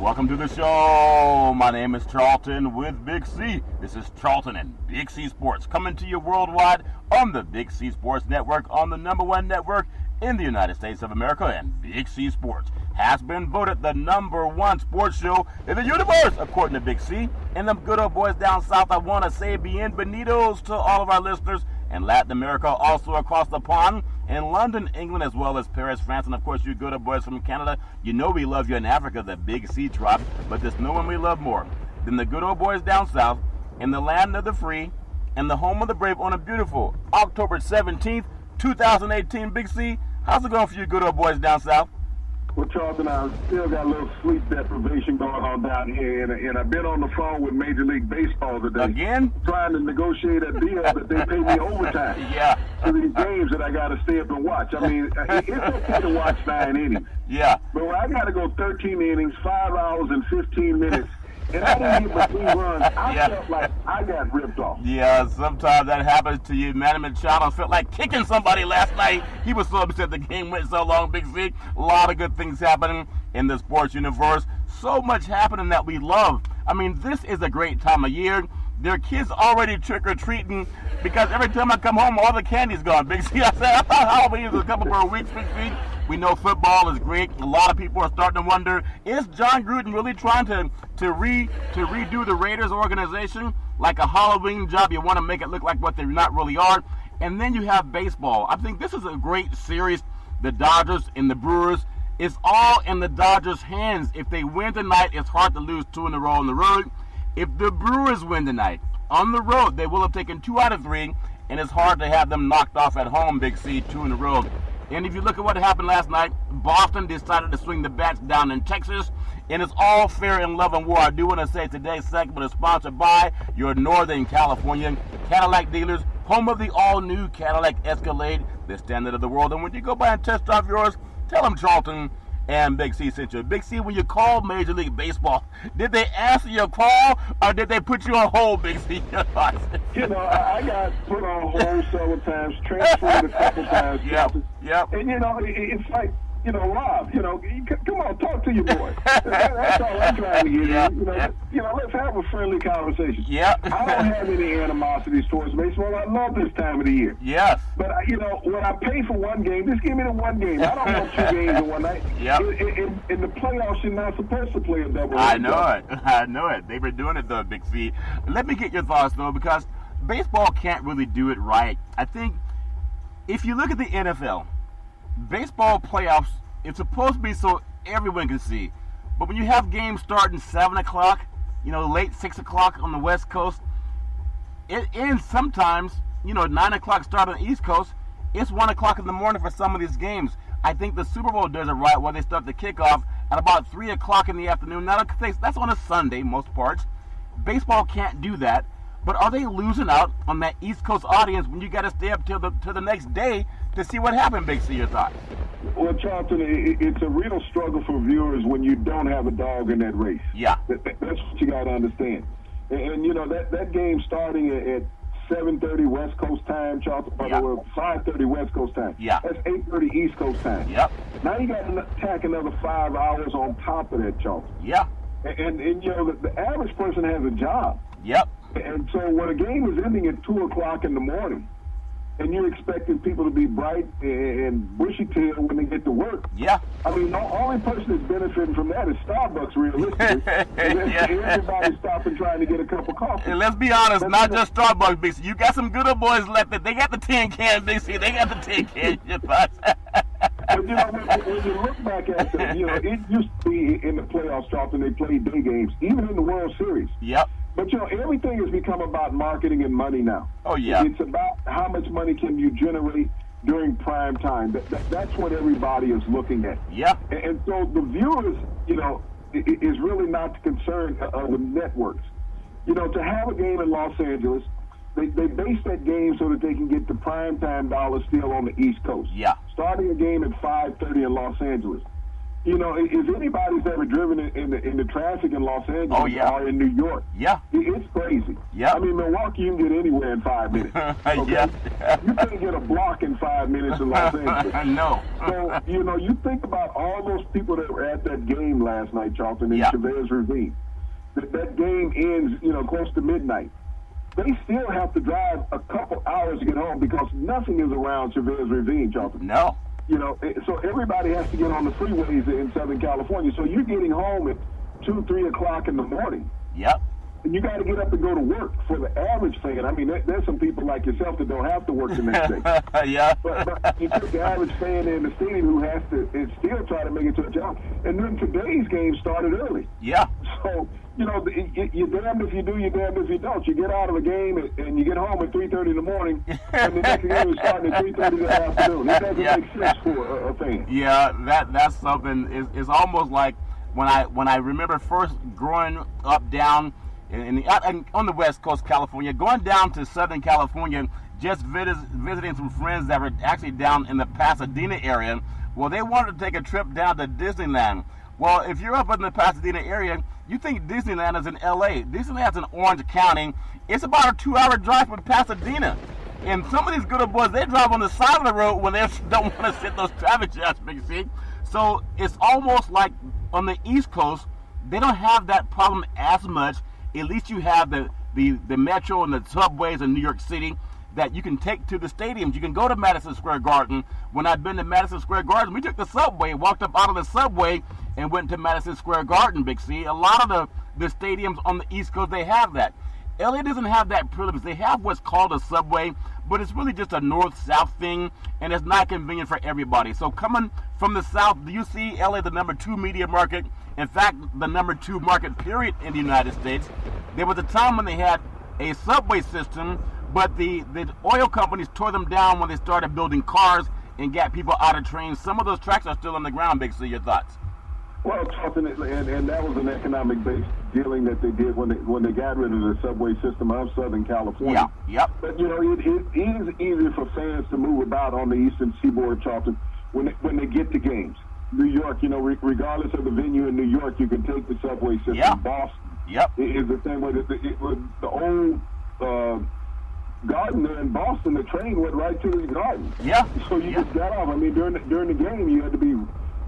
Welcome to the show. My name is Charlton with Big C. This is Charlton and Big C Sports coming to you worldwide on the Big C Sports Network, on the #1 network in the United States of America. And Big C Sports has been voted the #1 sports show in the universe, according to Big C. And them good old boys down south, I want to say bienvenidos to all of our listeners in Latin America, also across the pond, in London, England, as well as Paris, France, and of course you good old boys from Canada. You know we love you in Africa, the Big C tribe, but there's no one we love more than the good old boys down south in the land of the free and the home of the brave on a beautiful October 17th, 2018. Big C, how's it going for you good old boys down south? Well, Charlton, I still got a little sleep deprivation going on down here, and I've been on the phone with Major League Baseball today. Again? Trying to negotiate a deal that they pay me overtime. Yeah. For these games that I got to stay up and watch. I mean, it's okay to watch 9 innings. Yeah. But when I got to go 13 innings, 5 hours and 15 minutes, and I didn't get my 3 runs, I felt like I got ripped off. Yeah, sometimes that happens to you. Manny Machado felt like kicking somebody last night. He was so upset the game went so long, Big Z. A lot of good things happening in the sports universe. So much happening that we love. I mean, this is a great time of year. There are kids already trick-or-treating because every time I come home, all the candy's gone, Big Z. I thought Halloween was a couple more weeks, Big Z. We know football is great. A lot of people are starting to wonder, is John Gruden really trying to redo the Raiders organization like a Halloween job? You want to make it look like what they not really are. And then you have baseball. I think this is a great series. The Dodgers and the Brewers. It's all in the Dodgers' hands. If they win tonight, it's hard to lose 2 in a row on the road. If the Brewers win tonight on the road, they will have taken 2 out of 3, and it's hard to have them knocked off at home, Big C, 2 in a row. And if you look at what happened last night, Boston decided to swing the bats down in Texas, and it's all fair in love and war. I do want to say today's segment is sponsored by your Northern California Cadillac dealers, home of the all-new Cadillac Escalade, the standard of the world. And when you go by and test drive yours, tell them Charlton and Big C sent you. Big C, when you called Major League Baseball, did they answer your call or did they put you on hold, Big C? You know, I got put on hold several times, transferred a couple times. Yep. And, you know, it's like, you know, Rob, you know, come on, talk to your boy. That's all I'm trying to get in. You know, let's have a friendly conversation. Yeah. I don't have any animosities towards baseball. I love this time of the year. Yes. But, you know, when I pay for one game, just give me the one game. I don't want 2 games in one night. Yep. In the playoffs, you're not supposed to play a double. I know it. They've been doing it, though, Big C. Let me get your thoughts, though, because baseball can't really do it right. I think if you look at the NFL, baseball playoffs, it's supposed to be so everyone can see. But when you have games starting 7 o'clock, you know, late 6 o'clock on the West Coast, it ends sometimes, you know, 9 o'clock start on the East Coast. It's 1 o'clock in the morning for some of these games. I think the Super Bowl does it right where they start the kickoff at about 3 o'clock in the afternoon. Now, that's on a Sunday, most parts. Baseball can't do that. But are they losing out on that East Coast audience when you got to stay up till the next day to see what happened, Big C? Your thoughts? Well, Charlton, it's a real struggle for viewers when you don't have a dog in that race. Yeah. That's what you got to understand. And you know, that game starting at 7:30 West Coast time, Charlton, yeah. 5:30 West Coast time. Yeah. That's 8:30 East Coast time. Yep. Now you got to tack another 5 hours on top of that, Charlton. Yeah. And you know, the average person has a job. Yep. And so when a game is ending at 2 o'clock in the morning, and you're expecting people to be bright and bushy-tailed when they get to work. Yeah. I mean, the only person that's benefiting from that is Starbucks, realistically. Everybody's stopping trying to get a cup of coffee. And let's be honest, not just Starbucks, Big C. You got some good old boys left. They got the tin can, Big C. They got the tin can. But, you know, when you look back at them, you know, it used to be in the playoffs, Charlton, they played day games, even in the World Series. Yep. But, you know, everything has become about marketing and money now. Oh, yeah. It's about how much money can you generate during prime time. That's what everybody is looking at. Yeah. And so the viewers, you know, is really not the concern of the networks. You know, to have a game in Los Angeles, they base that game so that they can get the prime time dollars still on the East Coast. Yeah. Starting a game at 5:30 in Los Angeles. You know, if anybody's ever driven in the traffic in Los Angeles or in New York, it's crazy. Yeah. I mean, Milwaukee, you can get anywhere in 5 minutes. Okay? You can't get a block in 5 minutes in Los Angeles. No. So, you know, you think about all those people that were at that game last night, Charlton, in Chavez Ravine. That game ends, you know, close to midnight. They still have to drive a couple hours to get home because nothing is around Chavez Ravine, Charlton. No. You know, so everybody has to get on the freeways in Southern California. So you're getting home at 2, 3 o'clock in the morning. Yep. And you got to get up and go to work. For the average fan, I mean, there's some people like yourself that don't have to work the next day. But you take the average fan in the stadium who has to still try to make it to a job. And then today's game started early. Yeah. So, you know, you're damned if you do, you're damned if you don't. You get out of a game and you get home at 3:30 in the morning, and the next game is starting at 3:30 in the afternoon. It doesn't make sense for a fan. Yeah, that's something. It's almost like when I remember first growing up down on the West Coast, California, going down to Southern California, just visiting some friends that were actually down in the Pasadena area. Well, they wanted to take a trip down to Disneyland. Well, if you're up in the Pasadena area, you think Disneyland is in L.A. Disneyland's in Orange County. It's about a 2-hour drive from Pasadena. And some of these good old boys, they drive on the side of the road when they don't want to sit those traffic jams, Big C. So it's almost like on the East Coast, they don't have that problem as much. At least you have the metro and the subways in New York City that you can take to the stadiums. You can go to Madison Square Garden. When I've been to Madison Square Garden, we took the subway, walked up out of the subway, and went to Madison Square Garden, Big C. A lot of the stadiums on the East Coast, they have that. LA doesn't have that privilege. They have what's called a subway, but it's really just a north-south thing, and it's not convenient for everybody. So coming from the south, do you see LA the number 2 media market? In fact, the number 2 market period in the United States. There was a time when they had a subway system, but the oil companies tore them down when they started building cars and got people out of trains. Some of those tracks are still on the ground, Big C. Your thoughts? Well, and that was an economic-based dealing that they did when they got rid of the subway system of Southern California. Yeah, yep. But, you know, it is easier for fans to move about on the Eastern Seaboard, Charlton, when they get to games. New York, you know, regardless of the venue in New York, you can take the subway system. Yep. Boston is the same way. It was the old garden there in Boston. The train went right to the garden. Yeah. So you just got off. I mean, during the game, you had to be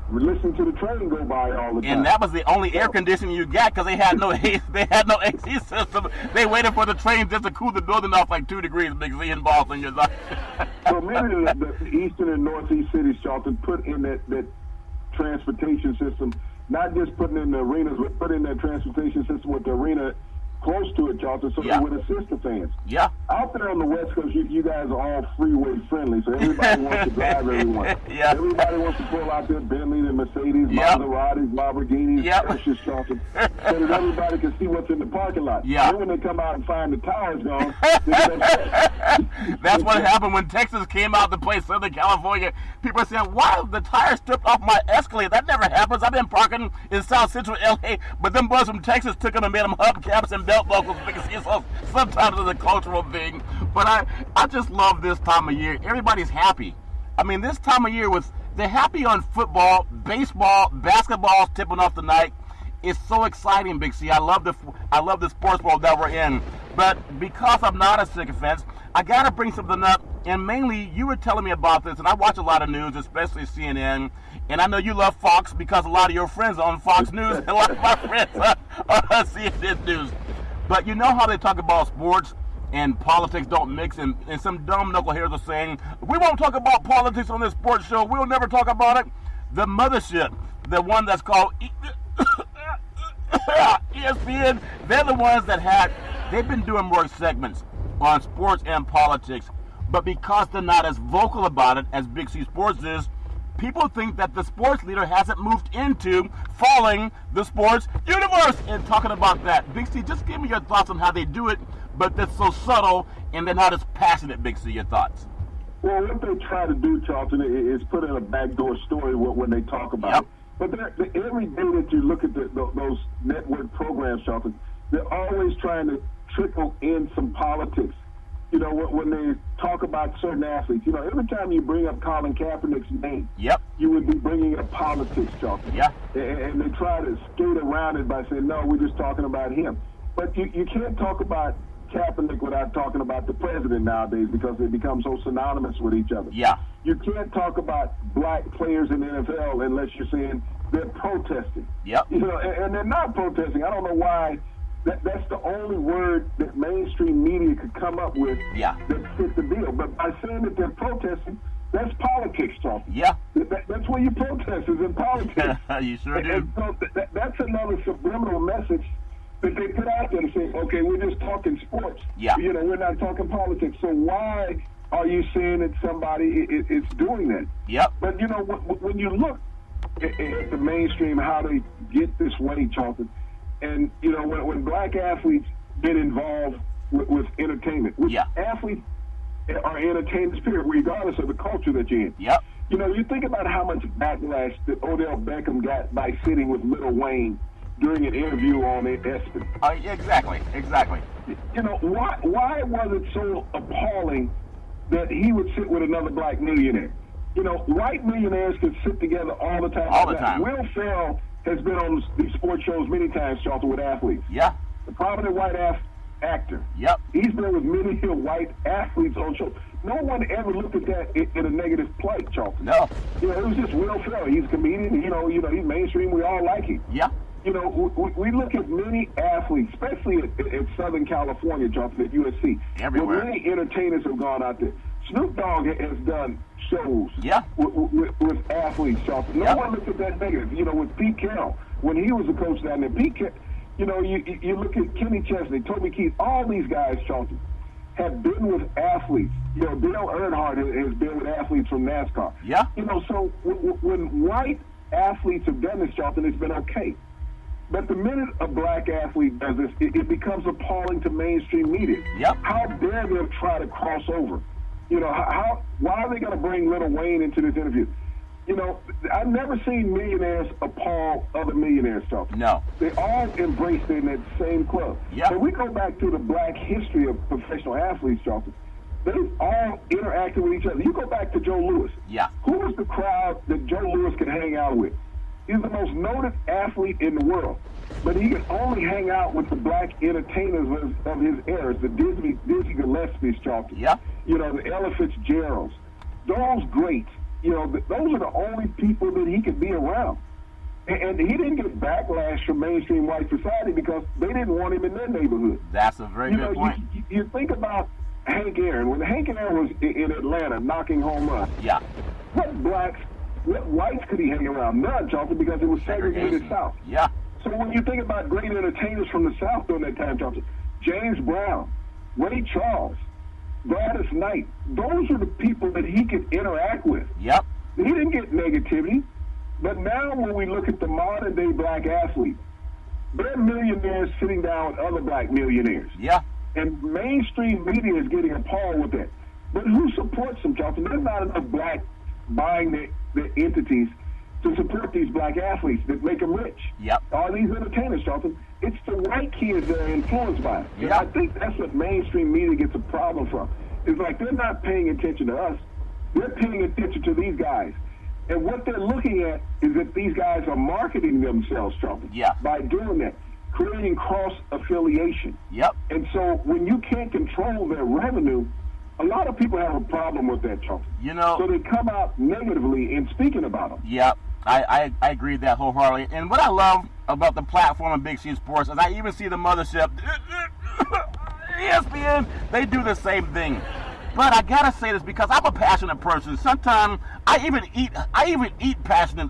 listening to the train go by all the time. And that was the only air conditioning you got because they had no AC system. They waited for the train just to cool the building off like 2 degrees, Big Z in Boston. So many of the eastern and northeast cities, Charlton, put in that transportation system, not just putting in the arenas, but put in that transportation system with the arena close to it, Charlton, so it would assist the fans. Yeah. Out there on the West Coast, you guys are all freeway friendly, so everybody wants to drive everyone. Yeah. Everybody wants to pull out their Bentley, their Mercedes, Maseratis, Lamborghinis, Porsches, Charlton, so that everybody can see what's in the parking lot. Yeah. Then when they come out and find the tires gone, they get upset. That's what happened when Texas came out to play Southern California. People are saying, why the tires stripped off my Escalade? That never happens. I've been parking in South Central LA, but them boys from Texas took them and made them hubcaps and belt buckles because sometimes it's a cultural thing. But I just love this time of year. Everybody's happy. I mean, this time of year they're happy on football, baseball, basketball's tipping off tonight. It's so exciting, Big C. I love the sports world that we're in. But because I'm not a sycophant, I got to bring something up. And mainly, you were telling me about this, and I watch a lot of news, especially CNN. And I know you love Fox because a lot of your friends are on Fox News. And a lot of my friends are on CNN News. But you know how they talk about sports and politics don't mix, and some dumb knuckleheads are saying, we won't talk about politics on this sports show. We'll never talk about it. The mothership, the one that's called ESPN, they're the ones they've been doing more segments on sports and politics. But because they're not as vocal about it as Big C Sports is, people think that the sports leader hasn't moved into following the sports universe and talking about that. Big C, just give me your thoughts on how they do it, but that's so subtle and they're not as passionate. Big C, your thoughts. Well, what they try to do, Charlton, is put in a backdoor story when they talk about it. But every day that you look at those network programs, Charlton, they're always trying to trickle in some politics. you know, when they talk about certain athletes, you know, every time you bring up Colin Kaepernick's name, yep, you would be bringing up politics, Charlton. Yeah. And they try to skate around it by saying, no, we're just talking about him. But you can't talk about Kaepernick without talking about the president nowadays because they become so synonymous with each other. Yeah. You can't talk about black players in the NFL unless you're saying they're protesting. Yep. You know, and they're not protesting. I don't know why. That's the only word that mainstream media could come up with that fit the bill. But by saying that they're protesting, that's politics, Charlton. Yeah. That's where you protest is in politics. You sure do. And so that's another subliminal message that they put out there to say, okay, we're just talking sports. Yeah. You know, we're not talking politics. So why are you saying that somebody is doing that? Yep. But, you know, when you look at the mainstream, how they get this way, Charlton, and, you know, when black athletes get involved with entertainment, which athletes are entertainers, period, regardless of the culture that you're in. Yep. You know, you think about how much backlash that Odell Beckham got by sitting with Lil Wayne during an interview on ESPN. Exactly. You know, why was it so appalling that he would sit with another black millionaire? You know, white millionaires could sit together all the time. All the time. Will Ferrell has been on these sports shows many times, Charlton, with athletes. Yeah. The prominent white actor. Yep. He's been with many white athletes on shows. No one ever looked at that in a negative plight, Charlton. No. You know, it was just Will Ferrell. He's a comedian. You know, he's mainstream. We all like him. Yeah. You know, we look at many athletes, especially at Southern California, Charlton, at USC. Everywhere. Where many entertainers have gone out there. Snoop Dogg has done shows with athletes, Charlton. No one looked at that negative. You know, with Pete Carroll, when he was a coach down there, you know, you look at Kenny Chesney, Toby Keith, all these guys, Charlton, have been with athletes. You know, Dale Earnhardt has been with athletes from NASCAR. Yeah. You know, so when white athletes have done this, Charlton, it's been okay. But the minute a black athlete does this, it becomes appalling to mainstream media. Yep. How dare they try to cross over? You know, why are they going to bring Lil Wayne into this interview? You know, I've never seen millionaires appall other millionaires, Charlton. No. They all embrace it in that same club. Yeah. And we go back to the black history of professional athletes, Charlton. They've all interacted with each other. You go back to Joe Louis. Yeah. Who was the crowd that Joe Louis could hang out with? He's the most noted athlete in the world, but he could only hang out with the black entertainers of his eras, the Dizzy Gillespie's, Charlton. Yeah. You know, the Ella Fitzgeralds. Those greats, you know, those are the only people that he could be around. And he didn't get backlash from mainstream white society because they didn't want him in their neighborhood. That's a very good point. You think about Hank Aaron. When Hank Aaron was in Atlanta knocking home runs, what whites could he hang around? None, Charlton, because it was segregated South. Yeah. So when you think about great entertainers from the South during that time, Charlton, James Brown, Ray Charles, Gladys Knight, those are the people that he could interact with. Yep. He didn't get negativity. But now when we look at the modern day black athlete, they're millionaires sitting down with other black millionaires. Yeah. And mainstream media is getting appalled with that. But who supports them, Charlton? There's not enough black buying the entities to support these black athletes that make them rich. Yep. All these entertainers, Charlton, it's the white kids that are influenced by it. Yep. And I think that's what mainstream media gets a problem from. It's like they're not paying attention to us. They're paying attention to these guys. And what they're looking at is that these guys are marketing themselves, Charlton, by doing that, creating cross-affiliation. Yep. And so when you can't control their revenue, a lot of people have a problem with that, Charlton. You know, so they come out negatively in speaking about them. Yep. I agree with that wholeheartedly. And what I love about the platform of Big C Sports is I even see the mothership, ESPN, they do the same thing. But I gotta say this because I'm a passionate person. Sometimes I even eat passionate.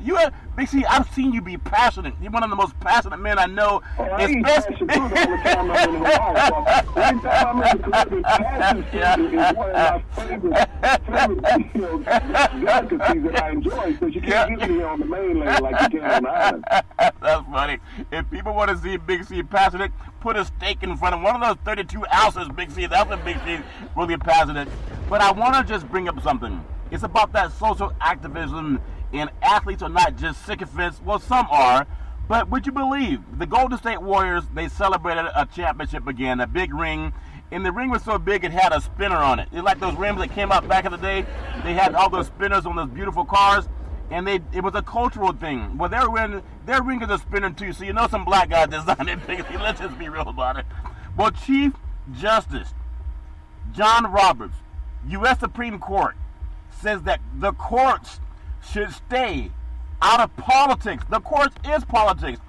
Big C, I've seen you be passionate. You're one of the most passionate men I know. I eat passion food all the time I'm in the house. Every time I'm in the Caribbean, passion food is one of my favorite delicacies that I enjoy because you can't get it here on the mainland like you can on the island. That's funny. If people want to see Big C passionate, put a steak in front of one of those 32 ounces, Big C. That's a Big C really passionate. But I want to just bring up something. It's about that social activism, and athletes are not just sycophants. Well, some are. But would you believe the Golden State Warriors, they celebrated a championship again, a big ring, And the ring was so big it had a spinner on it. It's like those rims that came out back in the day. They had all those spinners on those beautiful cars, and it was a cultural thing. Well, their ring is a spinner too, so you know some black guy designed it. Let's just be real about it. Well, Chief Justice John Roberts, U.S. Supreme Court, says that the courts should stay out of politics. The courts is politics.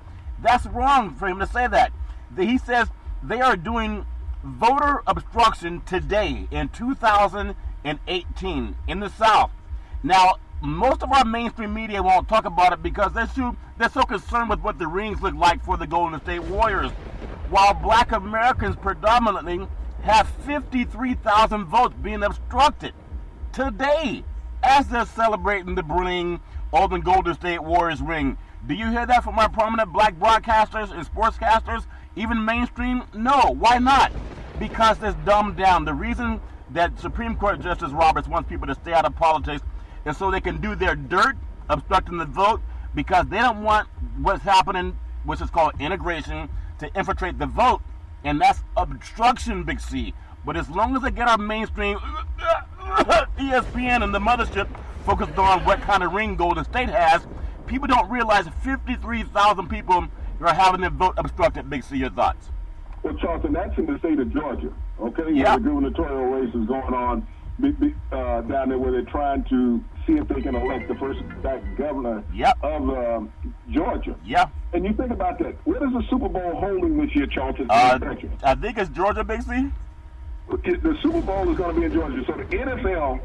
That's wrong for him to say that. He says they are doing voter obstruction today in 2018 in the South. Now, most of our mainstream media won't talk about it because they're so concerned with what the rings look like for the Golden State Warriors, while black Americans predominantly have 53,000 votes being obstructed today as they're celebrating the bling of the Golden State Warriors ring. Do you hear that from our prominent black broadcasters and sportscasters, even mainstream? No. Why not? Because it's dumbed down. The reason that Supreme Court Justice Roberts wants people to stay out of politics is so they can do their dirt, obstructing the vote, because they don't want what's happening, which is called integration, to infiltrate the vote. And that's obstruction, Big C. But as long as they get our mainstream ESPN and the mothership focused on what kind of ring Golden State has, people don't realize 53,000 people are having their vote obstructed. Big C, your thoughts? Well, Charlton, that's in the state of Georgia, okay? Yeah. Where the gubernatorial race is going on down there where they're trying to see if they can elect the first black governor of Georgia. Yeah. And you think about that. Where is the Super Bowl holding this year, Charlton? I think it's Georgia, Big C. The Super Bowl is going to be in Georgia. So the NFL,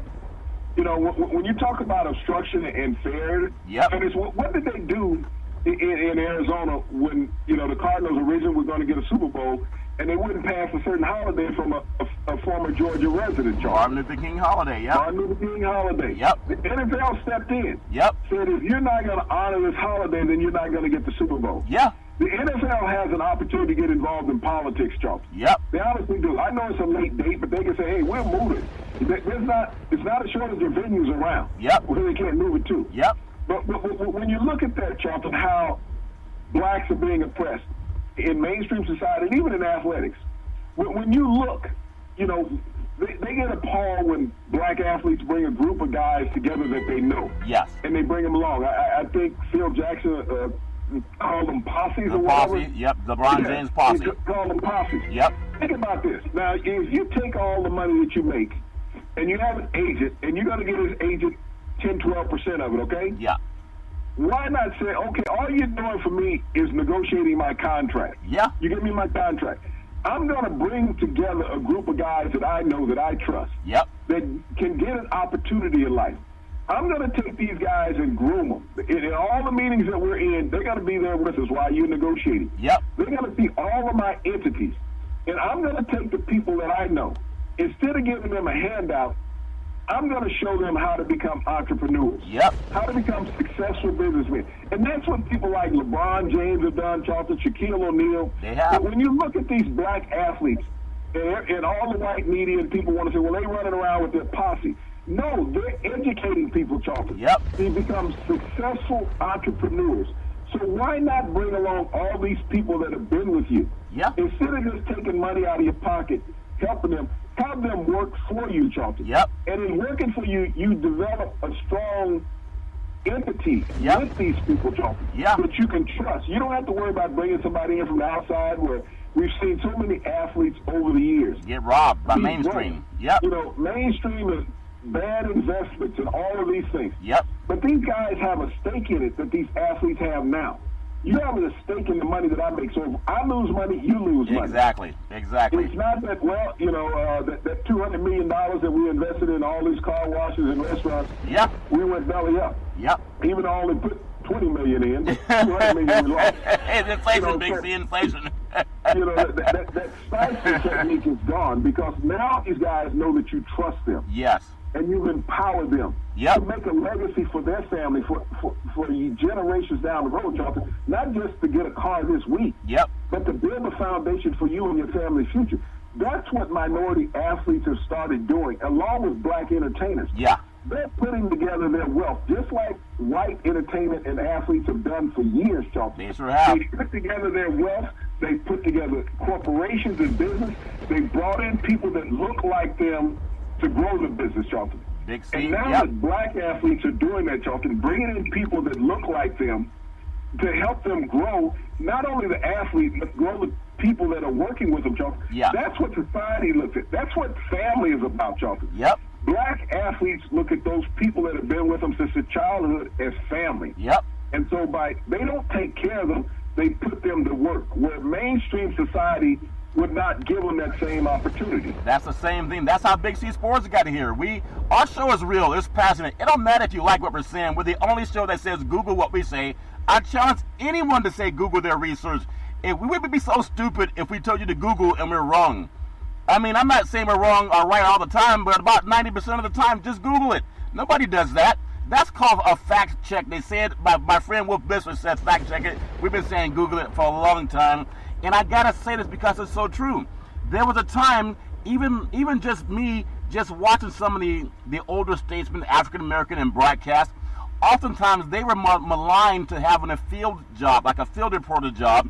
you know, when you talk about obstruction and fair, and what did they do in Arizona when, you know, the Cardinals originally were going to get a Super Bowl and they wouldn't pass a certain holiday from a former Georgia resident, Charles? Martin Luther King holiday, Martin Luther King holiday. The NFL stepped in. Said if you're not going to honor this holiday, then you're not going to get the Super Bowl. The NFL has an opportunity to get involved in politics, Charles. They honestly do. I know it's a late date, but they can say, hey, we'll move it. It's not a shortage of venues around where they can't move it to. But when you look at that, Charlton, how blacks are being oppressed in mainstream society and even in athletics, when you look, you know, they get appalled when black athletes bring a group of guys together that they know. And they bring them along. I think Phil Jackson called them posses or whatever. LeBron James posse. Called them posses. Think about this. Now, if you take all the money that you make and you have an agent and you're going to give this agent 10-12% of it, okay? Why not say, okay, all you're doing for me is negotiating my contract. You give me my contract. I'm going to bring together a group of guys that I know, that I trust, that can get an opportunity in life. I'm going to take these guys and groom them. In all the meetings that we're in, they're going to be there with us while you're negotiating. They're going to see all of my entities. And I'm going to take the people that I know. Instead of giving them a handout, I'm going to show them how to become entrepreneurs, how to become successful businessmen. And that's what people like LeBron James have done, Charlton, Shaquille O'Neal. But when you look at these black athletes, and all the white media and people want to say, well, they're running around with their posse. No, they're educating people, Charlton. They become successful entrepreneurs. So why not bring along all these people that have been with you? Instead of just taking money out of your pocket, helping them, have them work for you, Charlton. And in working for you, you develop a strong entity with these people, Charlton, that you can trust. You don't have to worry about bringing somebody in from the outside where we've seen so many athletes over the years get robbed by mainstream. You know, mainstream is bad investments and all of these things. But these guys have a stake in it that these athletes have now. You have a stake in the money that I make. So if I lose money, you lose money. Exactly. It's not that, well, you know, that $200 million that we invested in all these car washes and restaurants, we went belly up. Even though I only put $20 million in, $200 million we lost. It's inflation, Big C, inflation. You know, that stifling technique is gone because now these guys know that you trust them. And you empower them to make a legacy for their family for generations down the road, Charlton. Not just to get a car this week, but to build a foundation for you and your family's future. That's what minority athletes have started doing, along with black entertainers. They're putting together their wealth, just like white entertainment and athletes have done for years, Charlton. They sure have. They put together their wealth, They put together corporations and business. They brought in people that look like them to grow the business, Charlton. Big C. And now that black athletes are doing that, Charlton, bringing in people that look like them to help them grow, not only the athlete, but grow the people that are working with them, Charlton. Yeah. That's what society looks at. That's what family is about, Charlton. Yep. Black athletes look at those people that have been with them since their childhood as family. Yep. And so they don't take care of them, they put them to work, where mainstream society would not give them that same opportunity. That's the same thing. That's how Big C Sports got here. Our show is real. It's passionate. It don't matter if you like what we're saying. We're the only show that says Google what we say. I challenge anyone to say Google their research. If we would be so stupid if we told you to Google and we're wrong. I mean, I'm not saying we're wrong or right all the time, but about 90% of the time, just Google it. Nobody does that. That's called a fact check. They said, my friend Wolf Blitzer said fact check it. We've been saying Google it for a long time. And I gotta say this because it's so true. There was a time, even just me, just watching some of the older statesmen, African American and broadcast, oftentimes they were maligned to having a field job, like a field reporter job,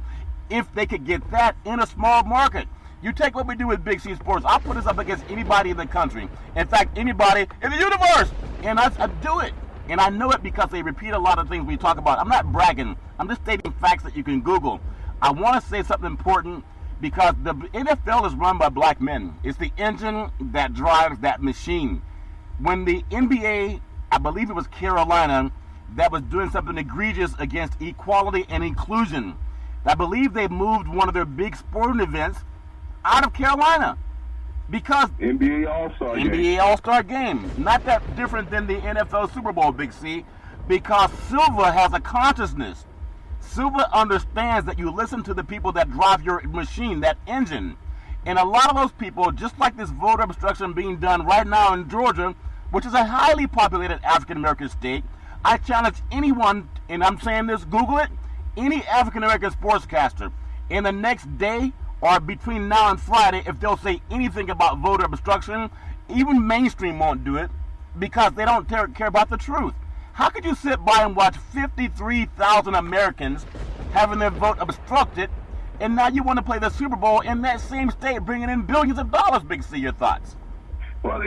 if they could get that in a small market. You take what we do with Big C Sports, I'll put this up against anybody in the country. In fact, anybody in the universe. And I do it. And I know it because they repeat a lot of things we talk about. I'm not bragging. I'm just stating facts that you can Google. I want to say something important because the NFL is run by black men. It's the engine that drives that machine. When the NBA, I believe it was Carolina, that was doing something egregious against equality and inclusion, I believe they moved one of their big sporting events out of Carolina because NBA All-Star game. Not that different than the NFL Super Bowl, Big C, because Silva has a consciousness. Silva understands that you listen to the people that drive your machine, that engine. And a lot of those people, just like this voter obstruction being done right now in Georgia, which is a highly populated African-American state, I challenge anyone, and I'm saying this, Google it, any African-American sportscaster in the next day or between now and Friday, if they'll say anything about voter obstruction, even mainstream won't do it because they don't care about the truth. How could you sit by and watch 53,000 Americans having their vote obstructed, and now you want to play the Super Bowl in that same state, bringing in billions of dollars, Big C? Your thoughts? Well,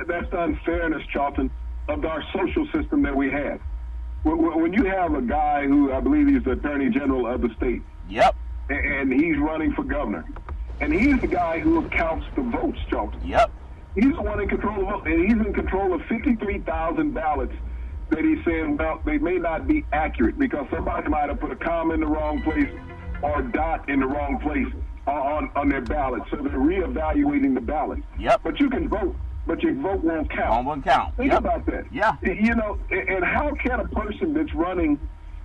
that's the unfairness, Charlton, of our social system that we have. When you have a guy who, I believe he's the Attorney General of the state. Yep. And he's running for governor. And he's the guy who counts the votes, Charlton. Yep. He's the one in control of, and he's in control of 53,000 ballots that he's saying, well, they may not be accurate because somebody might have put a comma in the wrong place or a dot in the wrong place on their ballot. So they're reevaluating the ballot. Yep. But you can vote, but your vote won't count. Won't count. Think about that. Yeah. And how can a person that's running,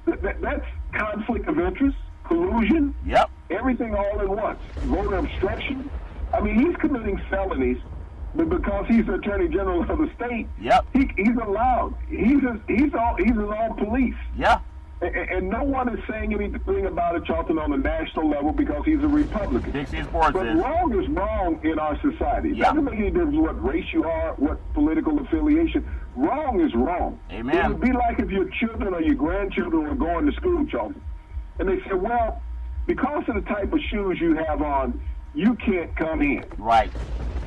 that's conflict of interest, collusion, yep, everything all at once, voter obstruction. I mean, he's committing felonies, but because he's the Attorney General of the state, yep, he's allowed. He's his own police. Yeah. And no one is saying anything about it, Charlton, on the national level because he's a Republican. Big C Sports but is. wrong is wrong in our society. It doesn't make any difference what race you are, what political affiliation. Wrong is wrong. Amen. It would be like if your children or your grandchildren were going to school, Charlton, and they said, well, because of the type of shoes you have on, you can't come in. Right.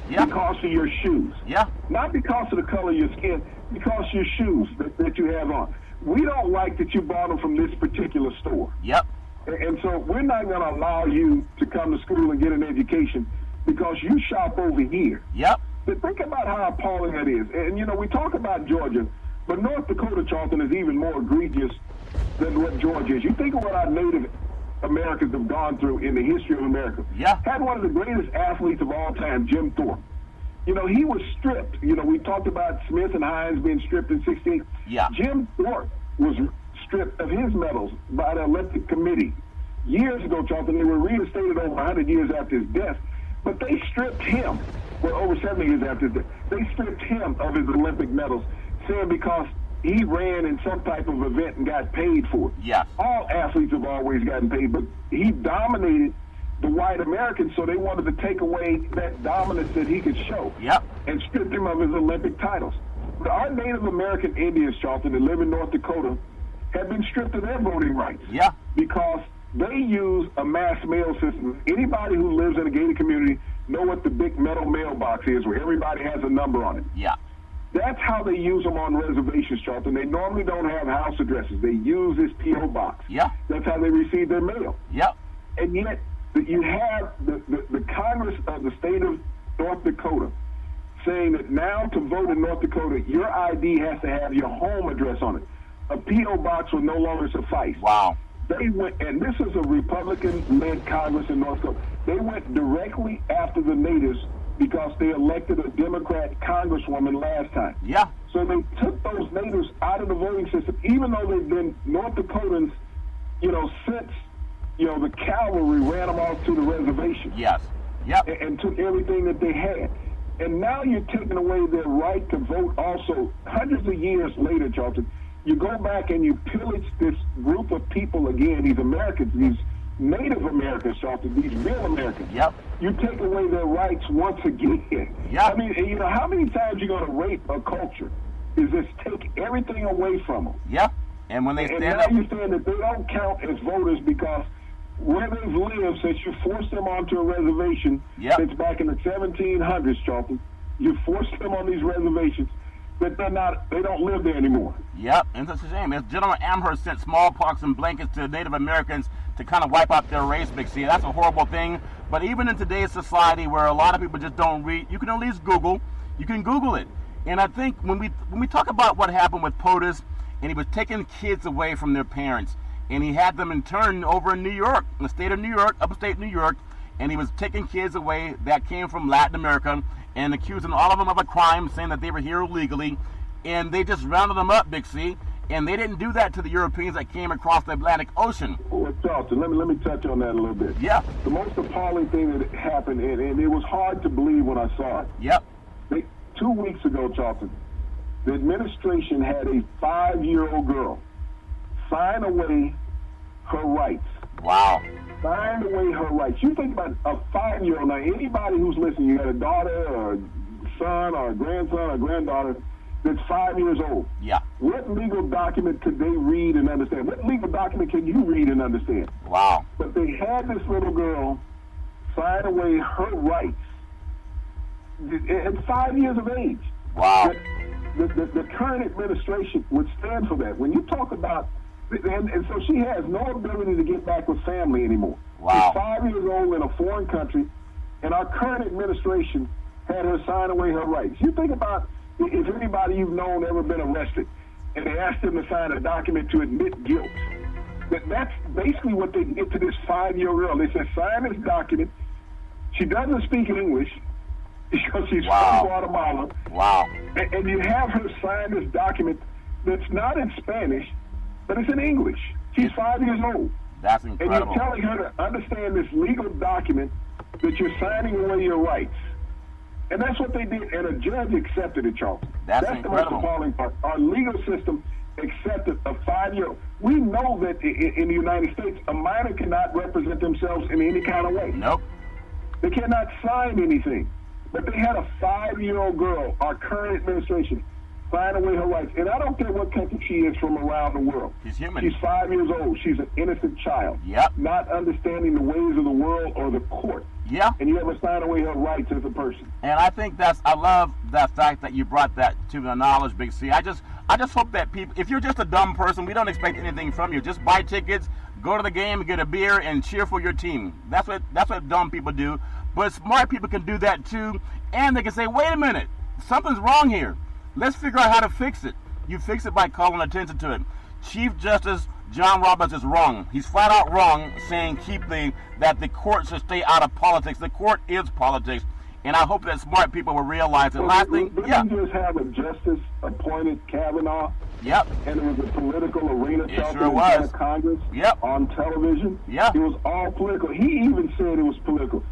Yeah. Because of your shoes. Yeah. Not because of the color of your skin, because of your shoes that you have on. We don't like that you bought them from this particular store. Yep. And so we're not going to allow you to come to school and get an education because you shop over here. Yep. But think about how appalling that is. And, we talk about Georgia, but North Dakota, Charlton, is even more egregious than what Georgia is. You think of what our Native Americans have gone through in the history of America. Yeah. Had one of the greatest athletes of all time, Jim Thorpe. He was stripped. We talked about Smith and Hines being stripped in 16. Yeah. Jim Thorpe was stripped of his medals by the Olympic Committee. Years ago, Charlton, they were reinstated over 100 years after his death, but they stripped him, over 70 years after his death, they stripped him of his Olympic medals, saying because he ran in some type of event and got paid for it. Yeah. All athletes have always gotten paid, but he dominated the white Americans, so they wanted to take away that dominance that he could show. Yep. And stripped him of his Olympic titles. But our Native American Indians, Charlton, that live in North Dakota, have been stripped of their voting rights. Yeah. Because They use a mass mail system. Anybody who lives in a gated community know what the big metal mailbox is, where everybody has a number on it. Yeah. That's how they use them on reservations, Charlton. They normally don't have house addresses. They use this P.O. box. Yeah. That's how they receive their mail. Yep. And yet, you have the Congress of the state of North Dakota saying that now to vote in North Dakota, your ID has to have your home address on it. A P.O. box will no longer suffice. Wow. They went, and this is a Republican-led Congress in North Dakota. They went directly after the natives because they elected a Democrat congresswoman last time. Yeah. So they took those natives out of the voting system, even though they've been North Dakotans, since, the cavalry ran them off to the reservation. Yes. Yep. And took everything that they had. And now you're taking away their right to vote also. Hundreds of years later, Charlton, you go back and you pillage this group of people again, these Americans, these Native Americans, Charlton, these real Americans. Yep. You take away their rights once again. Yep. I mean, how many times you going to rape a culture? Is just take everything away from them. Yep. And when they and stand now up, you're saying that they don't count as voters because where they've lived since you forced them onto a reservation, Yep. since back in the 1700s, Charlton, you forced them on these reservations, that they don't live there anymore. Yep, and it's a shame. As General Amherst sent smallpox and blankets to Native Americans to kind of wipe out their race, Big C. That's a horrible thing. But even in today's society where a lot of people just don't read, you can at least Google. You can Google it. And I think when we talk about what happened with POTUS, and he was taking kids away from their parents, and he had them interned over in New York, in the state of New York, upstate New York, and he was taking kids away that came from Latin America and accusing all of them of a crime, saying that they were here illegally, and they just rounded them up, Big C, and they didn't do that to the Europeans that came across the Atlantic Ocean. Well, Charlton, let me touch on that a little bit. Yeah. The most appalling thing that happened, and it was hard to believe when I saw it. Yep. 2 weeks ago, Charlton, the administration had a 5-year-old girl sign away her rights. Wow. Sign away her rights. You think about a 5-year-old. Now, anybody who's listening, you got a daughter or a son or a grandson or a granddaughter that's 5 years old. Yeah. What legal document could they read and understand? What legal document can you read and understand? Wow. But they had this little girl sign away her rights at 5 years of age. Wow. The current administration would stand for that. When you talk about, and so she has no ability to get back with family anymore. Wow. She's 5 years old in a foreign country, and our current administration had her sign away her rights. You think about if anybody you've known ever been arrested, and they asked them to sign a document to admit guilt. That's basically what they did to this 5-year-old girl. They said, sign this document. She doesn't speak English because she's Wow. from Guatemala. Wow. And you have her sign this document that's not in Spanish, but it's in English. She's 5 years old. That's And incredible. you're telling her to understand this legal document that you're signing away your rights. And that's what they did, and a judge accepted it, Charlton. That's the incredible. most appalling part. Our legal system accepted a 5-year-old. We know that in the United States, a minor cannot represent themselves in any kind of way. Nope. They cannot sign anything. But they had a 5-year-old girl, our current administration, sign away her rights. And I don't care what country she is from around the world. She's human. She's 5 years old. She's an innocent child. Yep. Not understanding the ways of the world or the court. Yeah. And you have to sign away her rights as a person. And I think I love that fact that you brought that to the knowledge, Big C. I just hope that people, if you're just a dumb person, we don't expect anything from you. Just buy tickets, go to the game, get a beer, and cheer for your team. That's what dumb people do. But smart people can do that too, and they can say, wait a minute, something's wrong here. Let's figure out how to fix it. You fix it by calling attention to it. Chief Justice John Roberts is wrong. He's flat out wrong saying that the court should stay out of politics. The court is politics, and I hope that smart people will realize it. Last thing, yeah. Didn't you just have a justice appointed Kavanaugh? Yep. And it was a political arena It talking sure in front was. of Congress on television. Yeah. It was all political. He even said it was political.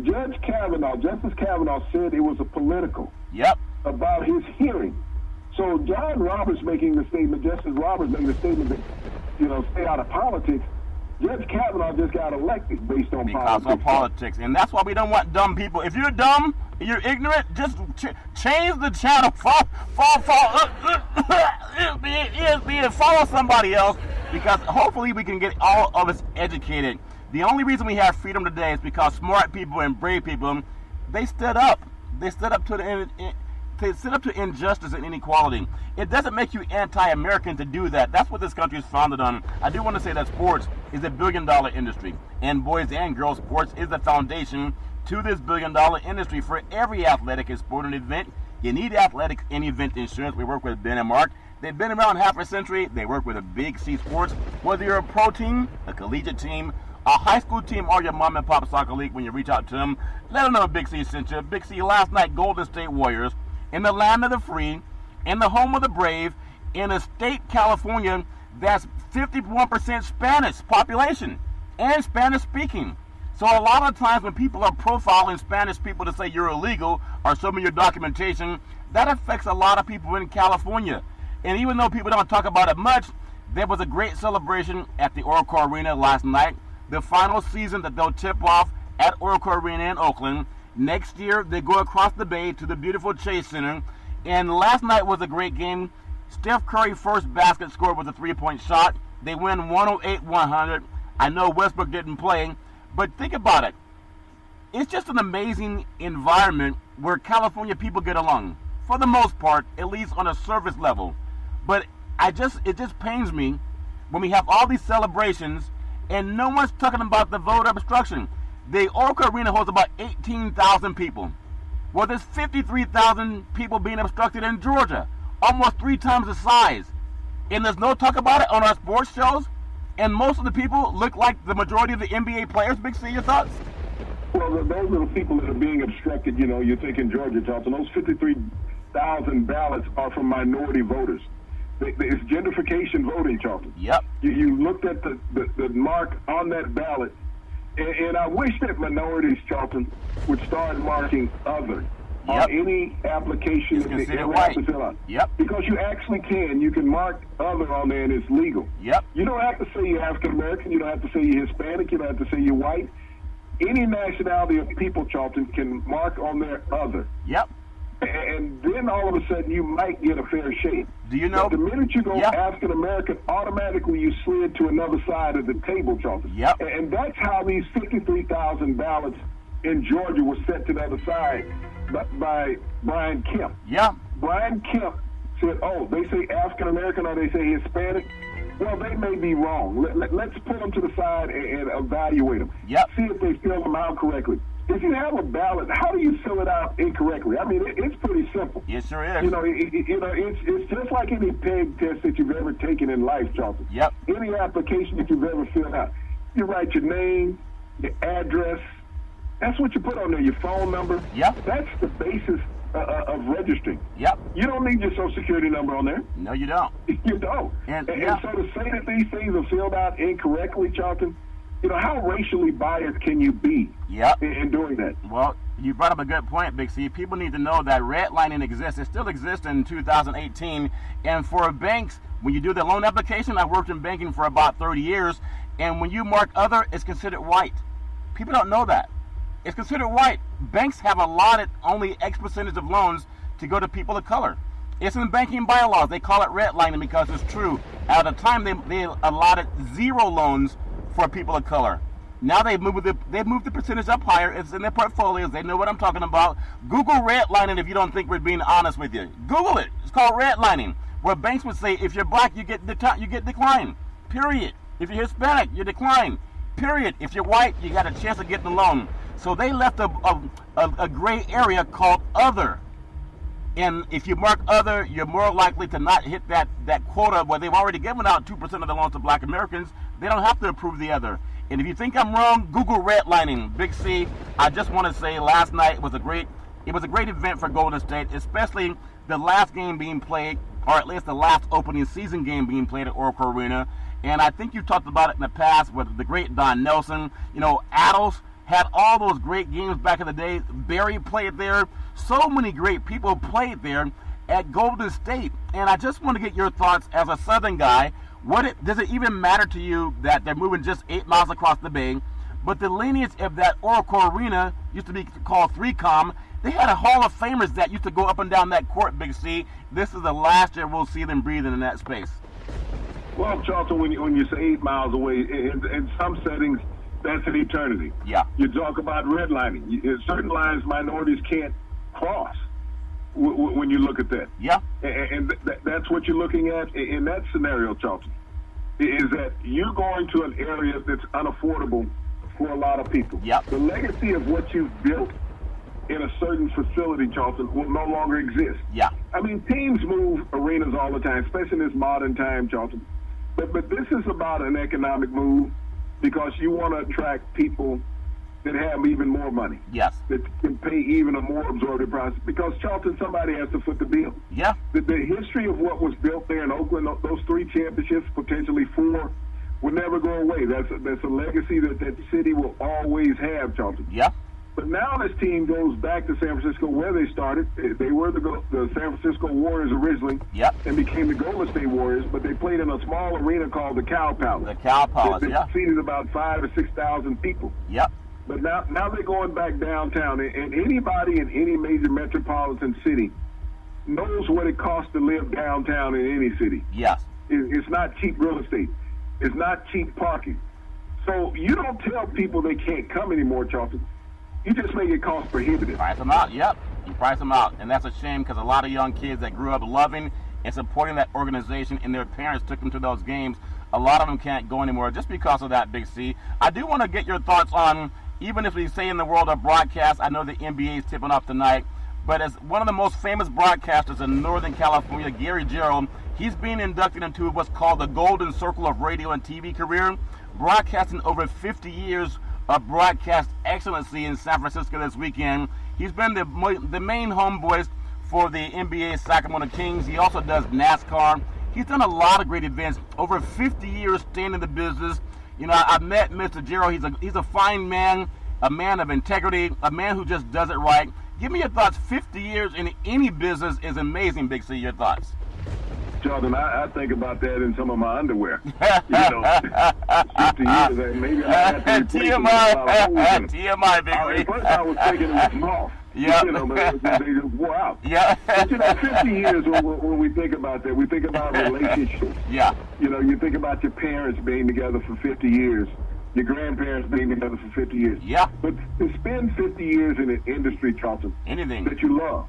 Justice Kavanaugh said it was a political about his hearing. So John Roberts making the statement, Justice Roberts making the statement that, stay out of politics. Judge Kavanaugh just got elected based on because politics. of politics. And that's why we don't want dumb people. If you're dumb, you're ignorant, just change the channel. Fall. ESPN, follow somebody else. because hopefully we can get all of us educated. The only reason we have freedom today is because smart people and brave people, they stood up. They stood up to injustice and inequality. It doesn't make you anti-American to do that. That's what this country is founded on. I do want to say that sports is a billion-dollar industry, and boys and girls sports is the foundation to this billion-dollar industry. For every athletic and sporting event, you need athletics and event insurance. We work with Ben and Mark. They've been around half a century. They work with a Big C Sports. Whether you're a pro team, a collegiate team, a high school team, or your mom and pop soccer league, when you reach out to them, let them know Big C sent you. Big C last night, Golden State Warriors, in the land of the free, in the home of the brave, in a state, California, that's 51% Spanish population and Spanish speaking. So a lot of times when people are profiling Spanish people to say you're illegal or show me your documentation, that affects a lot of people in California. And even though people don't talk about it much, there was a great celebration at the Oracle Arena last night. The final season that they'll tip off at Oracle Arena in Oakland. Next year, they go across the bay to the beautiful Chase Center. And last night was a great game. Steph Curry first basket scored with a three-point shot. They win 108-100. I know Westbrook didn't play, but think about it. It's just an amazing environment where California people get along, for the most part, at least on a surface level. But it just pains me when we have all these celebrations and no one's talking about the voter obstruction. The Oracle Arena holds about 18,000 people. Well, there's 53,000 people being obstructed in Georgia, almost 3 times the size. And there's no talk about it on our sports shows. And most of the people look like the majority of the NBA players. Big C, your thoughts? Well, those are the people that are being obstructed. You know, you're thinking Georgia, Johnson. Those 53,000 ballots are from minority voters. It's gentrification voting, Charlton. Yep. You looked at the mark on that ballot, and I wish that minorities, Charlton, would start marking other on any application that they ever have to fill out. Yep. Because you actually can. You can mark other on there, and it's legal. Yep. You don't have to say you're African American. You don't have to say you're Hispanic. You don't have to say you're white. Any nationality of people, Charlton, can mark on there other. Yep. And then all of a sudden you might get a fair shake. Do you know? But the minute you go African American, automatically you slid to another side of the table, Charlton. Yep. And that's how these 53,000 ballots in Georgia were set to the other side by Brian Kemp. Yeah. Brian Kemp said, oh, they say African American or they say Hispanic. Well, they may be wrong. Let's put them to the side and evaluate them. Yep. See if they fill them out correctly. If you have a ballot, how do you fill it out incorrectly? I mean, it's pretty simple. It sure is. You know, it's just like any PEG test that you've ever taken in life, Charlton. Yep. Any application that you've ever filled out, you write your name, your address. That's what you put on there. Your phone number. Yep. That's the basis of registering. Yep. You don't need your Social Security number on there. No, you don't. You don't. And so to say that these things are filled out incorrectly, Charlton, you know, how racially biased can you be in doing that? Well, you brought up a good point, Big C. People need to know that redlining exists. It still exists in 2018. And for banks, when you do the loan application, I worked in banking for about 30 years, and when you mark other, it's considered white. People don't know that. It's considered white. Banks have allotted only X percentage of loans to go to people of color. It's in banking bylaws. They call it redlining because it's true. At the time, they allotted 0 loans for people of color. Now they've moved the percentage up higher. It's in their portfolios. They know what I'm talking about. Google redlining if you don't think we're being honest with you. Google it. It's called redlining, where banks would say if you're black, you get declined. Period. If you're Hispanic, you decline. Period. If you're white, you got a chance of getting a loan. So they left a gray area called other. And if you mark other, you're more likely to not hit that quota where they've already given out 2% of the loans to black Americans. They don't have to approve the other. And if you think I'm wrong, Google redlining. Big C, I just want to say last night was a great event for Golden State, especially the last game being played, or at least the last opening season game being played at Oracle Arena. And I think you talked about it in the past with the great Don Nelson. You know, Adams had all those great games back in the day. Barry played there. So many great people played there at Golden State. And I just want to get your thoughts as a Southern guy. Does it even matter to you that they're moving just 8 miles across the bay? But the lineage of that Oracle Arena used to be called 3Com. They had a Hall of Famers that used to go up and down that court, Big C. This is the last year we'll see them breathing in that space. Well, Charlton, when you say 8 miles away, in some settings, that's an eternity. Yeah. You talk about redlining. Certain lines minorities can't cross when you look at that. Yeah. And that's what you're looking at in that scenario, Charlton, is that you're going to an area that's unaffordable for a lot of people. Yeah. The legacy of what you've built in a certain facility, Charlton, will no longer exist. Yeah. I mean, teams move arenas all the time, especially in this modern time, Charlton. But this is about an economic move because you want to attract people that have even more money. Yes. That can pay even a more absorbent price. Because, Charlton, somebody has to foot the bill. Yeah. The history of what was built there in Oakland, those 3 championships, potentially 4, will never go away. That's a legacy that city will always have, Charlton. Yeah. But now this team goes back to San Francisco where they started. They were the San Francisco Warriors originally. Yep. And became the Golden State Warriors, but they played in a small arena called the Cow Palace. The Cow Palace, that seated about 5,000 or 6,000 people. Yep. But now they're going back downtown, and anybody in any major metropolitan city knows what it costs to live downtown in any city. Yes. It's not cheap real estate. It's not cheap parking. So you don't tell people they can't come anymore, Charlton. You just make it cost prohibitive. Price them out, yep. You price them out. And that's a shame because a lot of young kids that grew up loving and supporting that organization and their parents took them to those games, a lot of them can't go anymore just because of that, Big C. I do want to get your thoughts on, even if we say in the world of broadcast, I know the NBA is tipping off tonight, but as one of the most famous broadcasters in Northern California, Gary Gerould, he's being inducted into what's called the Golden Circle of Radio and TV career, broadcasting over 50 years of broadcast excellency in San Francisco this weekend. He's been the main home voice for the NBA Sacramento Kings. He also does NASCAR. He's done a lot of great events. Over 50 years staying in the business. You know, I've met Mr. Gerould. He's a fine man, a man of integrity, a man who just does it right. Give me your thoughts. 50 years in any business is amazing, Big C. Your thoughts? Charlton, I think about that in some of my underwear. 50 years, maybe I have to TMI, Big At first I was thinking it was moth. Yeah. But they just wore out. Yeah. But 50 years, when we think about that, we think about relationships. Yeah. You think about your parents being together for 50 years, your grandparents being together for 50 years. Yeah. But to spend 50 years in an industry, Charlton, anything that you love,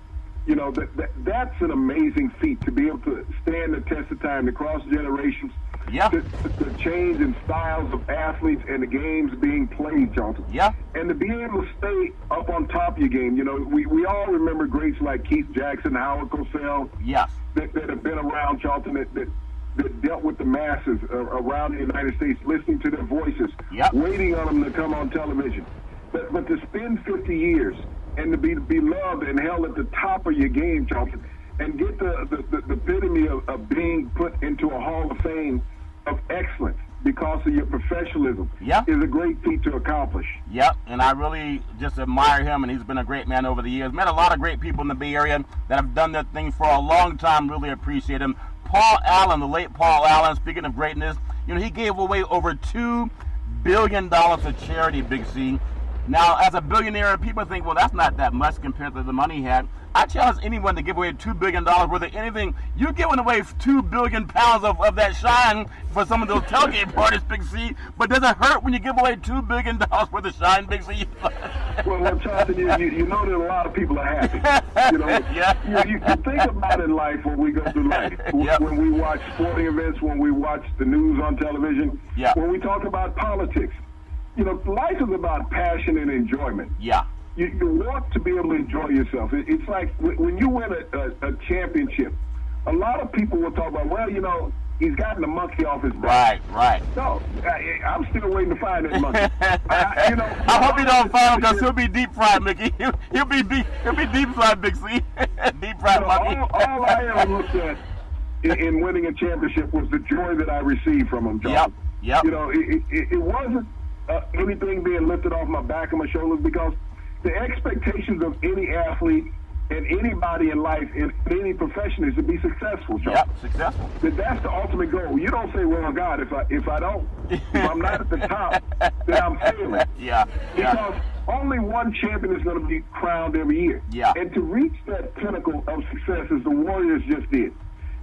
that's an amazing feat to be able to stand the test of time, to cross generations, yeah, the change in styles of athletes and the games being played, Charlton. Yeah. And to be able to stay up on top of your game. We all remember greats like Keith Jackson, Howard Cosell, yes, that have been around, Charlton, that dealt with the masses around the United States, listening to their voices, yep, waiting on them to come on television. But to spend 50 years and to be loved and held at the top of your game, Charlton, and get the epitome of being put into a Hall of Fame of excellence because of your professionalism, yeah, is a great feat to accomplish. Yep, and I really just admire him, and he's been a great man over the years. Met a lot of great people in the Bay Area that have done their thing for a long time. Really appreciate him. Paul Allen, the late Paul Allen, speaking of greatness, he gave away over $2 billion to charity, Big C. Now, as a billionaire, people think, well, that's not that much compared to the money he had. I challenge anyone to give away $2 billion worth of anything. You're giving away 2 billion pounds of that shine for some of those tailgate parties, Big C. But does it hurt when you give away $2 billion worth of shine, Big C? Well, Charlton, you know that a lot of people are happy. Yeah. You think about in life when we go through life, yep, when we watch sporting events, when we watch the news on television, yeah, when we talk about politics. Life is about passion and enjoyment. Yeah. You want to be able to enjoy yourself. It's like when you win a championship, a lot of people will talk about, well, he's gotten the monkey off his back. Right. No, I'm still waiting to find that monkey. I hope you don't find him because he'll be deep fried, Mickey. He'll be deep fried, Big C. Deep fried monkey. All I ever looked at in winning a championship was the joy that I received from him, John. Yep. It wasn't anything being lifted off my back and my shoulders, because the expectations of any athlete and anybody in life, in any profession, is to be successful, Charles. Yep, successful. That's the ultimate goal. You don't say, well, God, if I'm not at the top, then I'm failing. Yeah. Because only one champion is going to be crowned every year. Yeah. And to reach that pinnacle of success as the Warriors just did,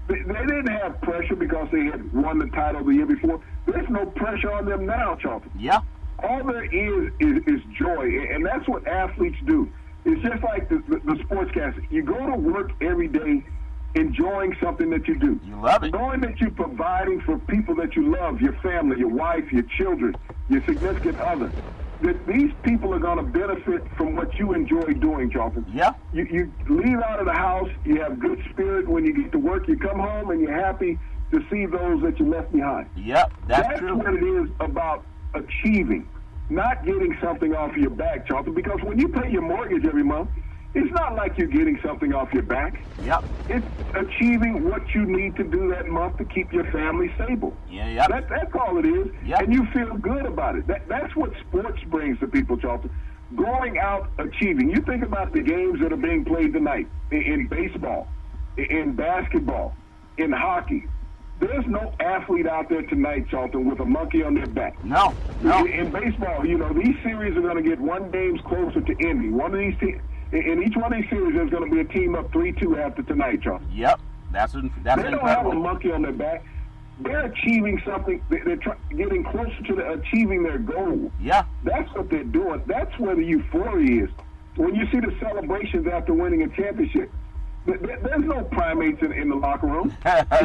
They didn't have pressure because they had won the title the year before. There's no pressure on them now, Charlton. Yeah. All there is joy, and that's what athletes do. It's just like the sportscaster. You go to work every day enjoying something that you do. You love it. Knowing that you're providing for people that you love, your family, your wife, your children, your significant other. That these people are going to benefit from what you enjoy doing, Charlton. Yeah. You leave out of the house, you have good spirit when you get to work, you come home and you're happy to see those that you left behind. Yep, that's true. That's what it is about achieving, not getting something off your back, Charlton, because when you pay your mortgage every month, it's not like you're getting something off your back. Yep. It's achieving what you need to do that month to keep your family stable. Yeah, yep. That's all it is. Yep. And you feel good about it. That's what sports brings to people, Charlton. Going out achieving. You think about the games that are being played tonight in baseball, in basketball, in hockey. There's no athlete out there tonight, Charlton, with a monkey on their back. No. In baseball, these series are going to get one games closer to ending. One of these teams. In each one of these series, there's going to be a team up 3-2 after tonight, Charles. Yep, that's They incredible. don't have a monkey on their back. They're achieving something. They're getting closer to achieving their goal. Yeah. That's what they're doing. That's where the euphoria is. When you see the celebrations after winning a championship, there's no primates in the locker room.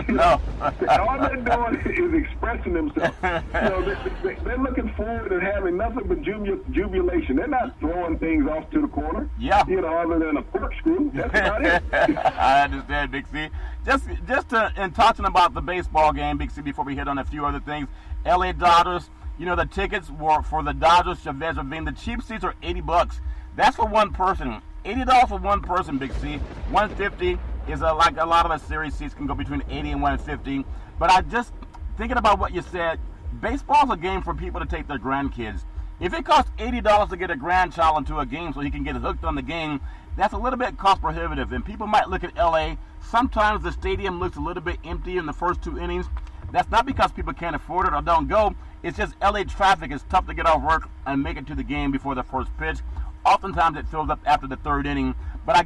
No. All they're doing is expressing themselves. They're looking forward and having nothing but jubilation. They're not throwing things off to the corner. Yeah. Other than a corkscrew. That's about it. I understand, Big C. Just in talking about the baseball game, Big C, before we hit on a few other things, LA Dodgers, the tickets were for the Dodgers Chavez Ravine. The cheap seats are $80. That's for one person. $80 for one person, Big C. $150 is like a lot of the series seats can go between $80 and $150. But I just thinking about what you said, baseball's a game for people to take their grandkids. If it costs $80 to get a grandchild into a game so he can get hooked on the game, that's a little bit cost prohibitive. And people might look at LA. Sometimes the stadium looks a little bit empty in the first two innings. That's not because people can't afford it or don't go. It's just LA traffic is tough to get off work and make it to the game before the first pitch. Oftentimes it fills up after the third inning. But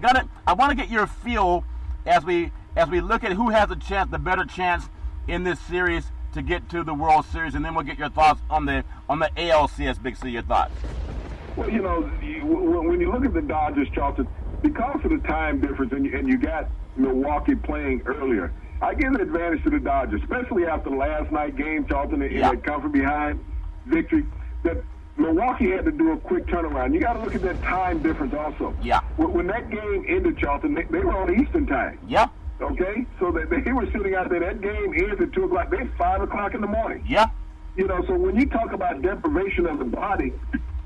I want to get your feel as we look at who has the better chance in this series to get to the World Series, and then we'll get your thoughts on the ALCS. Big C, your thoughts. Well, when you look at the Dodgers, Charlton, because of the time difference, and you got Milwaukee playing earlier, I give an advantage to the Dodgers, especially after the last night game, Charlton, and that come from behind victory. That Milwaukee had to do a quick turnaround. You got to look at that time difference also. Yeah. When that game ended, Charlton, they were on Eastern time. Yeah. Okay? So they were sitting out there. That game ended at 2 o'clock. They're 5 o'clock in the morning. Yeah. So when you talk about deprivation of the body,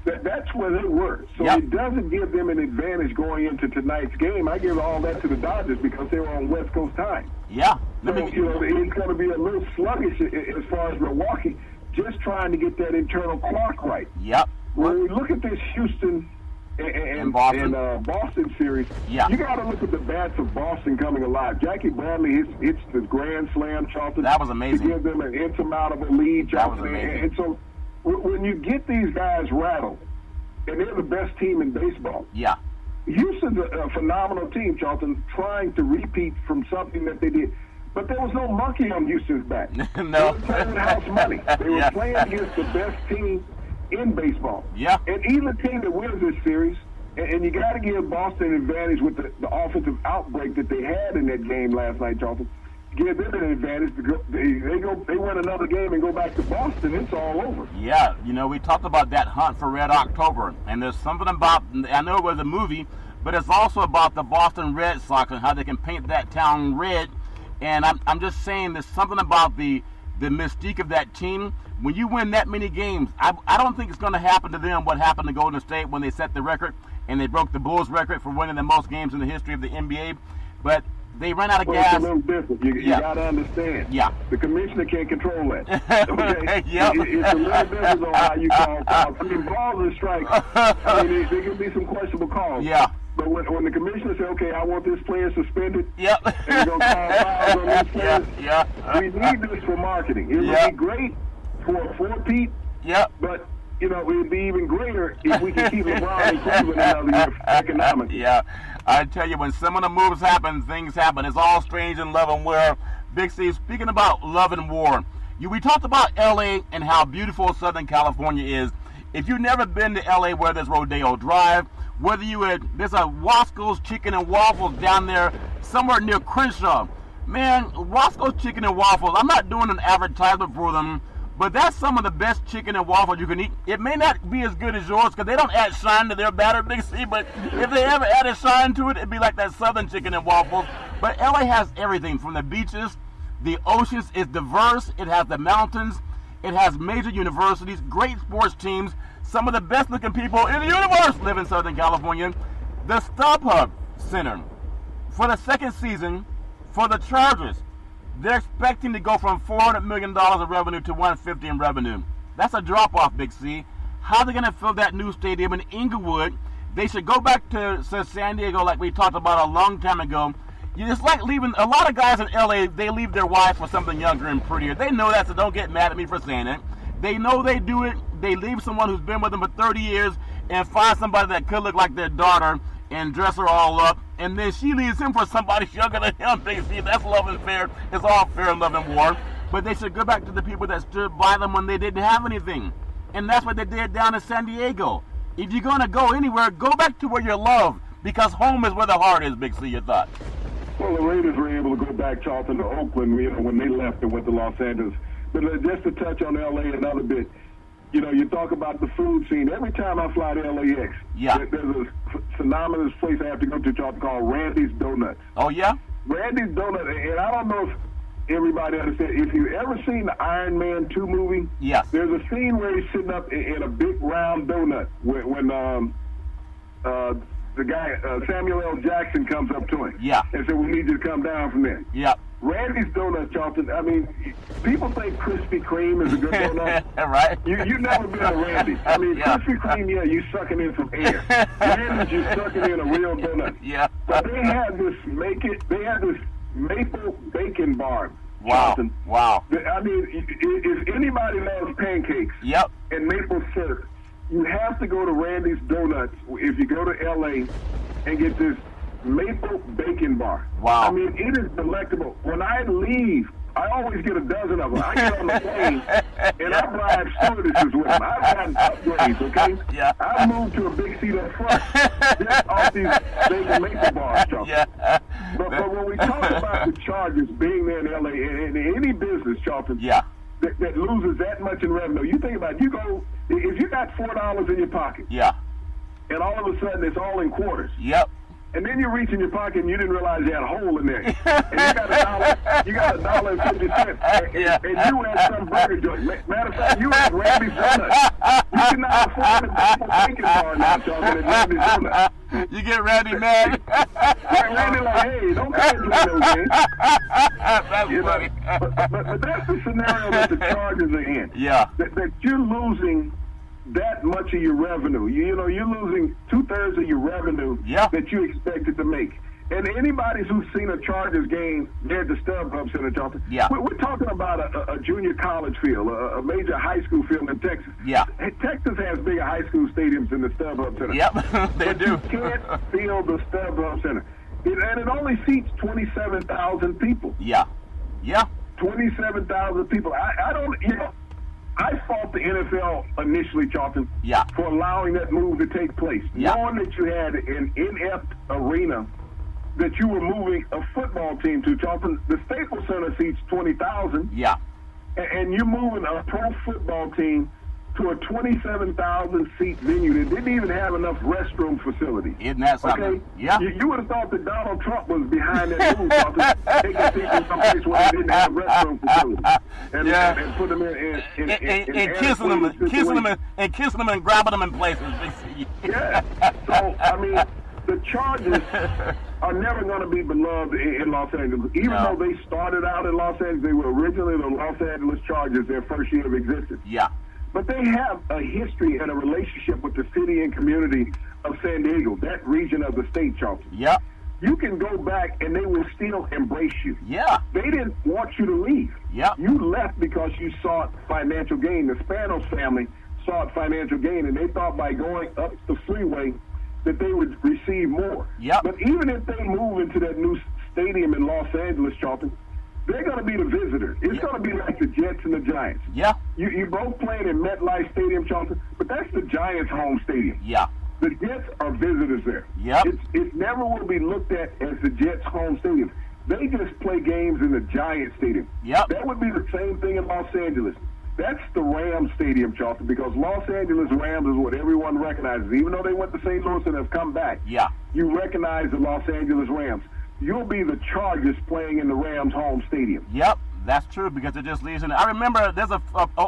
that's where they were. So it doesn't give them an advantage going into tonight's game. I give all that to the Dodgers because they were on West Coast time. Yeah. So, it's going to be a little sluggish as far as Milwaukee, just trying to get that internal clock right. Yep. When we look at this Houston and Boston series, you got to look at the bats of Boston coming alive. Jackie Bradley hits the grand slam, Charlton. That was amazing. To give them an insurmountable lead, Charlton. That was amazing. And so when you get these guys rattled, and they're the best team in baseball. Yeah. Houston's a phenomenal team, Charlton, trying to repeat from something that they did. But there was no monkey on Houston's back. No. They were playing house money. They were playing against the best team in baseball. Yeah. And either team that wins this series, and you got to give Boston an advantage with the offensive outbreak that they had in that game last night, Charlton. Give them an advantage to go. They win another game and go back to Boston. It's all over. Yeah, we talked about that hunt for Red October, and there's something about. I know it was a movie, but it's also about the Boston Red Sox and how they can paint that town red. And I'm just saying, there's something about the mystique of that team. When you win that many games, I don't think it's going to happen to them what happened to Golden State when they set the record and they broke the Bulls record for winning the most games in the history of the NBA. But they ran out of gas. It's a little different. You got to understand. Yeah. The commissioner can't control that. Okay? Yep. It's a little different on how you call calls. I mean, balls and strikes, there can be some questionable calls. Yeah. But when the commissioner says, okay, I want this player suspended, yep. and we're going to call fouls on these players, we need this for marketing. It would be great for a four-peat, but, it would be even greater if we could keep LeBron in Cleveland another year economically. Yeah. I tell you, when some of the moves happen, things happen. It's all strange in love and war. Big C, speaking about love and war, we talked about L.A. and how beautiful Southern California is. If you've never been to L.A., where there's Rodeo Drive, whether there's a Wasco's Chicken and Waffles down there somewhere near Crenshaw. Man, Wasco's Chicken and Waffles, I'm not doing an advertisement for them, but that's some of the best chicken and waffles you can eat. It may not be as good as yours because they don't add shine to their batter, Big C, but if they ever added shine to it, it'd be like that Southern Chicken and Waffles. But LA has everything from the beaches, the oceans is diverse, it has the mountains, it has major universities, great sports teams, some of the best looking people in the universe live in Southern California. The StubHub Center, for the second season, for the Chargers, they're expecting to go from $400 million of revenue to $150 in revenue. That's a drop-off, Big C. How are they going to fill that new stadium in Inglewood? They should go back to San Diego like we talked about a long time ago. It's like leaving, a lot of guys in LA, they leave their wife for something younger and prettier. They know that, so don't get mad at me for saying it. They know they do it. They leave someone who's been with them for 30 years and find somebody that could look like their daughter and dress her all up, and then she leaves him for somebody younger than him. They see that's love and fair. It's all fair in love and war. But they should go back to the people that stood by them when they didn't have anything. And that's what they did down in San Diego. If you're going to go anywhere, go back to where you're loved, because home is where the heart is, Big C, your thought. Well, the Raiders were able to go back, Charlton, to Oakland, when they left and went to Los Angeles. But just to touch on L.A. another bit, you talk about the food scene. Every time I fly to LAX, there's a synonymous place I have to go to, Charlton, called Randy's Donuts. Oh, yeah? Randy's Donuts, and I don't know if everybody understands. If you've ever seen the Iron Man 2 movie, there's a scene where he's sitting up in a big round donut when the guy, Samuel L. Jackson, comes up to him and said, "We need you to come down from there." Randy's Donuts, Charlton, I mean, people think Krispy Kreme is a good donut. Right. You've never been to Randy's. I mean, Krispy Kreme, you sucking in some air. Randy's, you sucking in a real donut. But they had this maple bacon bar. Charlton. Wow. I mean, if anybody loves pancakes and maple syrup, you have to go to Randy's Donuts if you go to L.A. and get this maple bacon bar. Wow. I mean, it is delectable. When I leave, I always get a dozen of them. I get on the plane, and I bribe stewardesses with them. I've gotten upgrades, okay? I've moved to a big seat up front just off these bacon maple bars, Charlton. But when we talk about the Chargers being there in L.A., and any business, Charlton, that loses that much in revenue, you think about it, if you got $4 in your pocket, and all of a sudden it's all in quarters, and then you reach in your pocket and you didn't realize you had a hole in there, and you got $1.50, and you had some burger joint. Matter of fact, you had Randy's Donuts. You cannot afford a bacon bar now, Charlton, at Randy's Donuts. You get Randy mad. Randy like, hey, don't play those games. That's funny. But that's the scenario that the Chargers are in. That you're losing that much of your revenue. You're losing 2/3 of your revenue that you expected to make. And anybody who's seen a Chargers game there at the StubHub Center, Charlton, we're talking about a junior college field, a major high school field in Texas. Texas has bigger high school stadiums than the StubHub Center. They do. You can't fill the StubHub Center. And it only seats 27,000 people. 27,000 people. I don't, I fought the NFL initially, Charlton, for allowing that move to take place. Knowing that you had an inept arena that you were moving a football team to, Charlton. The Staples Center seats 20,000. And you're moving a pro football team to a 27,000-seat venue that didn't even have enough restroom facilities. Isn't that something? You would have thought that Donald Trump was behind that move, taking people someplace where they didn't have restroom facilities, and put them in kissing them and grabbing them in places. So I mean, the Chargers are never going to be beloved in Los Angeles, even though they started out in Los Angeles. They were originally the Los Angeles Chargers their first year of existence. But they have a history and a relationship with the city and community of San Diego, that region of the state, Charlton. You can go back and they will still embrace you. They didn't want you to leave. You left because you sought financial gain. The Spanos family sought financial gain, and they thought by going up the freeway that they would receive more. But even if they move into that new stadium in Los Angeles, Charlton, they're going to be the visitors. It's going to be like the Jets and the Giants. Yeah. You both playing in MetLife Stadium, Charlton, but that's the Giants' home stadium. Yeah. The Jets are visitors there. Yep. It never will be looked at as the Jets' home stadium. They just play games in the Giants stadium. Yep. That would be the same thing in Los Angeles. That's the Rams stadium, Charlton, because Los Angeles Rams is what everyone recognizes. Even though they went to St. Louis and have come back, Yeah. you recognize the Los Angeles Rams. You'll be the Chargers playing in the Rams' home stadium. Yep, that's true because it just leaves in. I remember there's a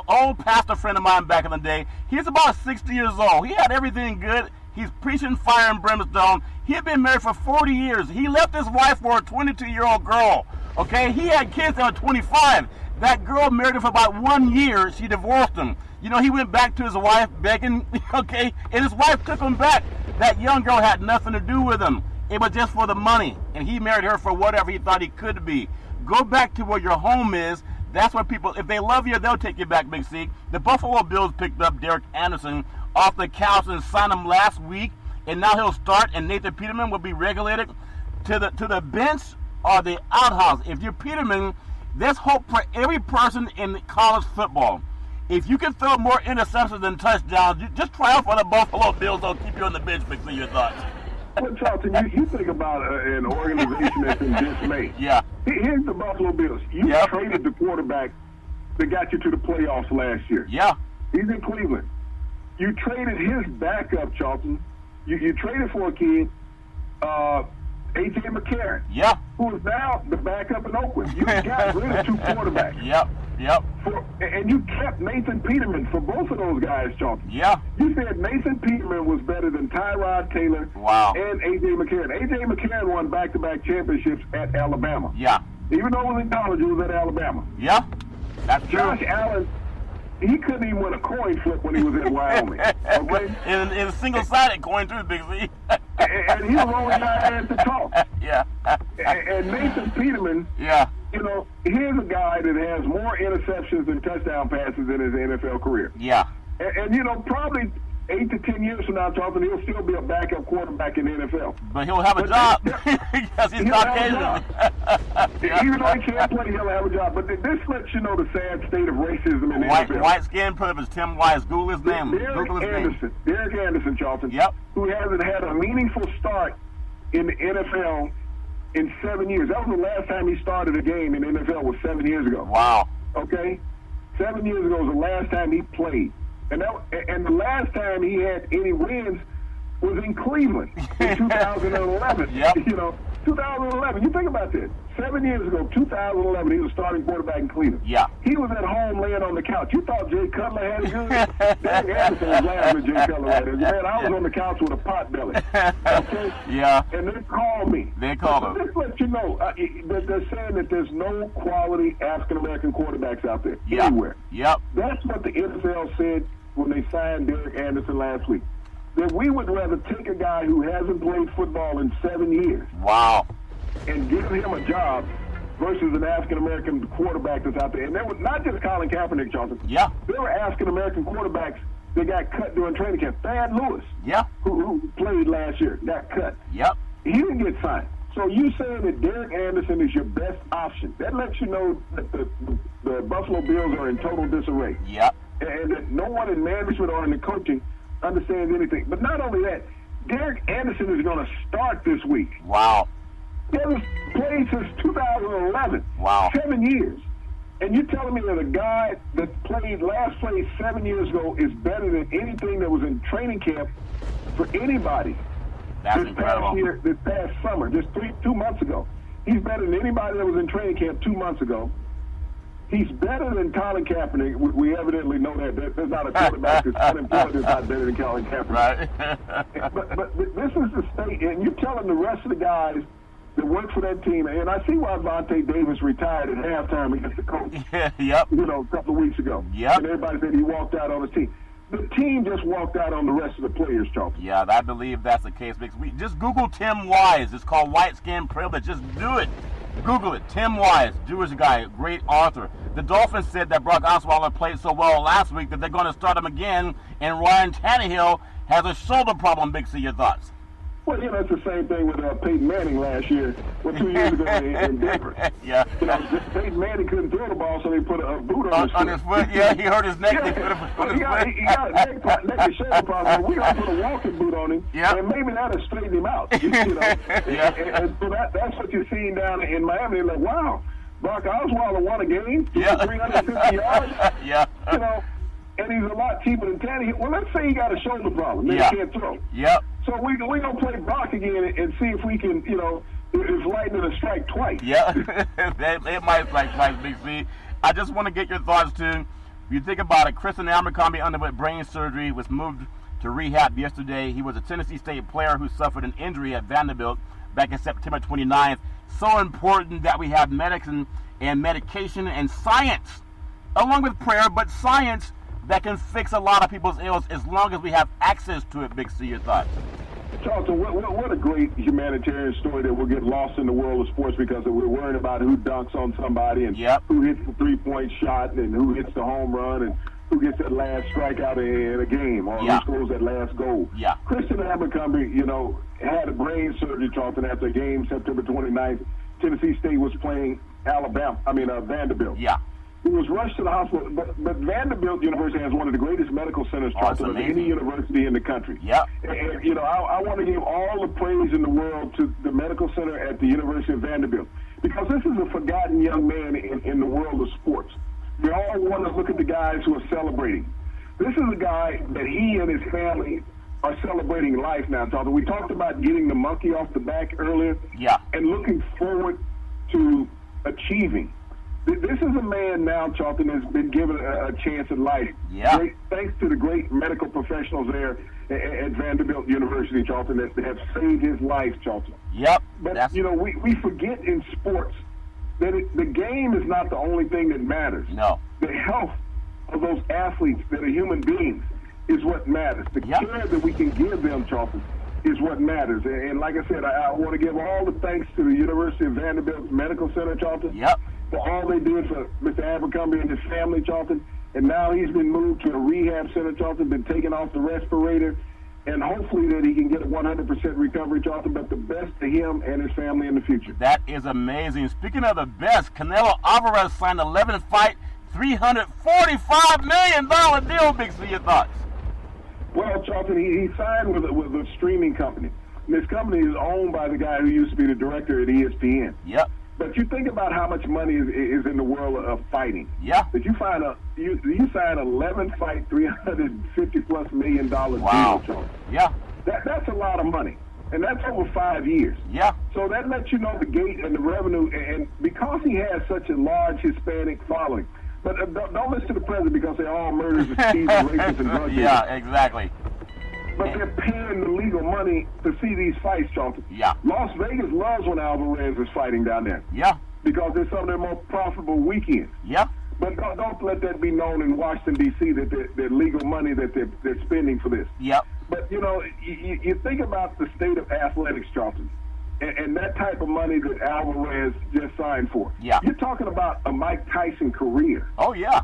old pastor friend of mine back in the day. He's about 60 years old. He had everything good. He's preaching fire and brimstone. He had been married for 40 years. He left his wife for a 22-year-old girl. Okay, he had kids that were 25. That girl married him for about 1 year. She divorced him. You know, he went back to his wife begging, okay, and his wife took him back. That young girl had nothing to do with him. It was just for the money, and he married her for whatever he thought he could be. Go back to where your home is. That's where people, if they love you, they'll take you back, Big C. The Buffalo Bills picked up Derek Anderson off the couch and signed him last week, and now he'll start, and Nathan Peterman will be regulated to the bench or the outhouse. If you're Peterman, there's hope for every person in college football. If you can throw more interceptions than touchdowns, just try out for the Buffalo Bills. They'll keep you on the bench, Big C. Your thoughts? Well, Charlton, you think about an organization that's in dismay. Yeah. Here's the Buffalo Bills. You traded the quarterback that got you to the playoffs last year. Yeah. He's in Cleveland. You traded his backup, Charlton. You traded for a kid, A.J. McCarron. Yeah. Who is now the backup in Oakland. You got rid of 2 quarterbacks. Yep. And you kept Nathan Peterman for both of those guys, Charlton. Yeah. You said Nathan Peterman was better than Tyrod Taylor and A.J. McCarron. A.J. McCarron won back-to-back championships at Alabama. Yeah. Even though it was in college, it was at Alabama. Yeah. That's true. Josh Allen, he couldn't even win a coin flip when he was in Wyoming. Okay? in a single-sided coin, too, Big Z. and he was only not had to talk. Yeah. And Nathan Peterman, you know, here's a guy that has more interceptions than touchdown passes in his NFL career. Yeah. And you know, probably 8 to 10 years from now, Charlton, he'll still be a backup quarterback in the NFL. But he'll have a job because he's Caucasian. Even though he can't play, he'll have a job. But this lets you know the sad state of racism in the NFL. White skin, put up his Tim Wise. Google his name. Derek Anderson, Charlton. Yep. Who hasn't had a meaningful start in the NFL in 7 years. That was the last time he started a game in the NFL was 7 years ago. Wow. Okay? 7 years ago was the last time he played. And the last time he had any wins was in Cleveland in 2011. Yep. You know, 2011. You think about this. 7 years ago, 2011, he was starting quarterback in Cleveland. Yeah. He was at home laying on the couch. You thought Jay Cutler had it good? Derek Anderson was laughing at Jay Cutler had it. Man, I was on the couch with a pot belly. Okay? Yeah. And they called me. They called him. This lets you know that they're saying that there's no quality African-American quarterbacks out there anywhere. Yep. That's what the NFL said when they signed Derek Anderson last week. That we would rather take a guy who hasn't played football in 7 years. Wow. And give him a job versus an African-American quarterback that's out there. And there was not just Colin Kaepernick, Johnson. Yeah. There were African-American quarterbacks that got cut during training camp. Thad Lewis, who played last year, got cut. Yep. He didn't get signed. So you saying that Derek Anderson is your best option. That lets you know that the Buffalo Bills are in total disarray. Yep. And that no one in management or in the coaching understands anything. But not only that, Derek Anderson is going to start this week. Wow. He hasn't played since 2011. Wow. 7 years. And you're telling me that a guy that last played 7 years ago is better than anything that was in training camp for anybody. That's incredible. This past summer, just 2 months ago. He's better than anybody that was in training camp 2 months ago. He's better than Colin Kaepernick. We evidently know that. There's not a quarterback that's unemployed that's not better than Colin Kaepernick. Right. but this is the state, and you're telling the rest of the guys that work for that team, and I see why Vontae Davis retired at halftime against the Colts. Yep. You know, a couple of weeks ago. Yep. And everybody said he walked out on his team. The team just walked out on the rest of the players, Charles. Yeah, I believe that's the case. Because we just Google Tim Wise. It's called White Skin Privilege. Just do it. Google it. Tim Wise, Jewish guy, great author. The Dolphins said that Brock Osweiler played so well last week that they're going to start him again. And Ryan Tannehill has a shoulder problem. Big C, your thoughts? Well, it's the same thing with Peyton Manning last year, 2 years ago in Denver. Yeah. Peyton Manning couldn't throw the ball, so they put a boot on his foot. Yeah, he hurt his neck. Yeah. They put a foot on his foot. He got a neck and shoulder problem. We're going to put a walking boot on him, and maybe that'll straighten him out. Yeah. And so that's what you're seeing down in Miami. They're like, wow, Brock Osweiler won a game, 350 yards. Yeah. And he's a lot cheaper than Tannehill. Well, let's say he got a shoulder problem. Maybe he can't throw. Yep. So we're going to play Brock again and see if we can, if lightning will strike twice. Yeah. It might strike twice, Big C. I just want to get your thoughts, too. If you think about it, Christian Abercrombie underwent brain surgery, was moved to rehab yesterday. He was a Tennessee State player who suffered an injury at Vanderbilt back in September 29th. So important that we have medicine and medication and science, along with prayer, but science that can fix a lot of people's ills as long as we have access to it. Big C, your thoughts? Charlton, what a great humanitarian story that will get lost in the world of sports because we're worrying about who dunks on somebody and who hits the three-point shot and who hits the home run and who gets that last strikeout in a game or who scores that last goal. Yeah. Christian Abercrombie, had a brain surgery, Charlton, after a game September 29th. Tennessee State was playing Vanderbilt. Yeah. He was rushed to the hospital, but Vanderbilt University has one of the greatest medical centers of any university in the country. Yeah. And I want to give all the praise in the world to the medical center at the University of Vanderbilt because this is a forgotten young man in the world of sports. We all want to look at the guys who are celebrating. This is a guy that he and his family are celebrating life now, Charlton. We talked about getting the monkey off the back earlier. Yeah. And looking forward to achieving. This is a man now, Charlton, has been given a chance at life. Yeah. Thanks to the great medical professionals there at Vanderbilt University, Charlton, that have saved his life, Charlton. Yep. But, we forget in sports that the game is not the only thing that matters. No. The health of those athletes that are human beings is what matters. The care that we can give them, Charlton, is what matters. And like I said, I want to give all the thanks to the University of Vanderbilt Medical Center, Charlton. Yep. For all they did for Mr. Abercrombie and his family, Charlton. And now he's been moved to a rehab center, Charlton, been taken off the respirator, and hopefully that he can get a 100% recovery, Charlton, but the best to him and his family in the future. That is amazing. Speaking of the best, Canelo Alvarez signed 11-fight, $345 million deal. Big C, your thoughts? Well, Charlton, he signed with a streaming company. And this company is owned by the guy who used to be the director at ESPN. Yep. But you think about how much money is in the world of fighting. Yeah. That you sign 11-fight, $350+ million deal, Charlton. Yeah. That's a lot of money. And that's over 5 years. Yeah. So that lets you know the gate and the revenue. And because he has such a large Hispanic following. But don't listen to the president because they're all murderers and thieves and rapists and drug dealers. Yeah, exactly. But they're paying the legal money to see these fights, Charlton. Yeah. Las Vegas loves when Alvarez is fighting down there. Yeah. Because it's some of their most profitable weekends. Yeah. But don't let that be known in Washington, D.C., that their legal money that they're spending for this. Yep. But, you think about the state of athletics, Charlton, and that type of money that Alvarez just signed for. Yeah. You're talking about a Mike Tyson career. Oh, yeah.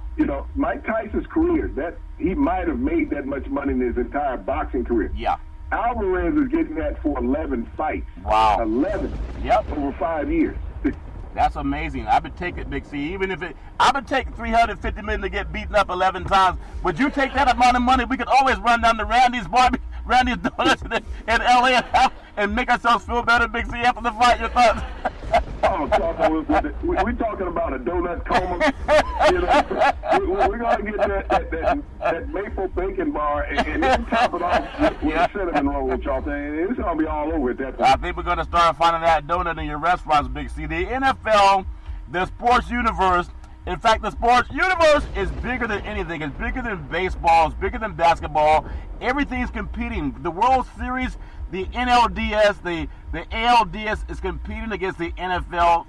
Mike Tyson's career, that he might have made that much money in his entire boxing career. Yeah. Alvarez is getting that for 11 fights. Wow. 11. Yep. Over 5 years. That's amazing. I would take it, Big C. Even if I would take $350 million to get beaten up 11 times. Would you take that amount of money? We could always run down to Randy's Donuts in LA and make ourselves feel better, Big C, after the fight. Your thoughts? We're talking about a donut coma. We're going to get that maple bacon bar and then top it off with a cinnamon roll, Charlton. It's going to be all over at that point. I think we're going to start finding that donut in your restaurants, Big C. The NFL, the sports universe. In fact, the sports universe is bigger than anything. It's bigger than baseball. It's bigger than basketball. Everything's competing. The World Series, the NLDS, the ALDS is competing against the NFL.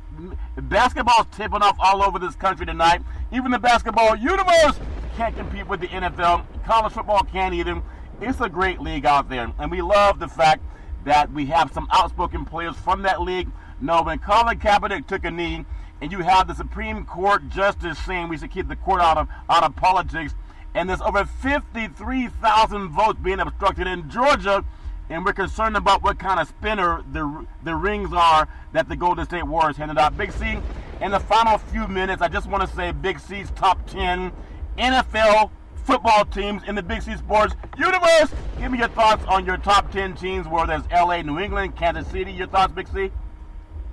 Basketball's tipping off all over this country tonight. Even the basketball universe can't compete with the NFL. College football can't either. It's a great league out there. And we love the fact that we have some outspoken players from that league. No, when Colin Kaepernick took a knee, and you have the Supreme Court justice saying we should keep the court out of politics, and there's over 53,000 votes being obstructed in Georgia. and we're concerned about what kind of spinner the rings are that the Golden State Warriors handed out. Big C, in the final few minutes, I just want to say Big C's top 10 NFL football teams in the Big C Sports universe. Give me your thoughts on your top 10 teams, where there's LA, New England, Kansas City. Your thoughts, Big C?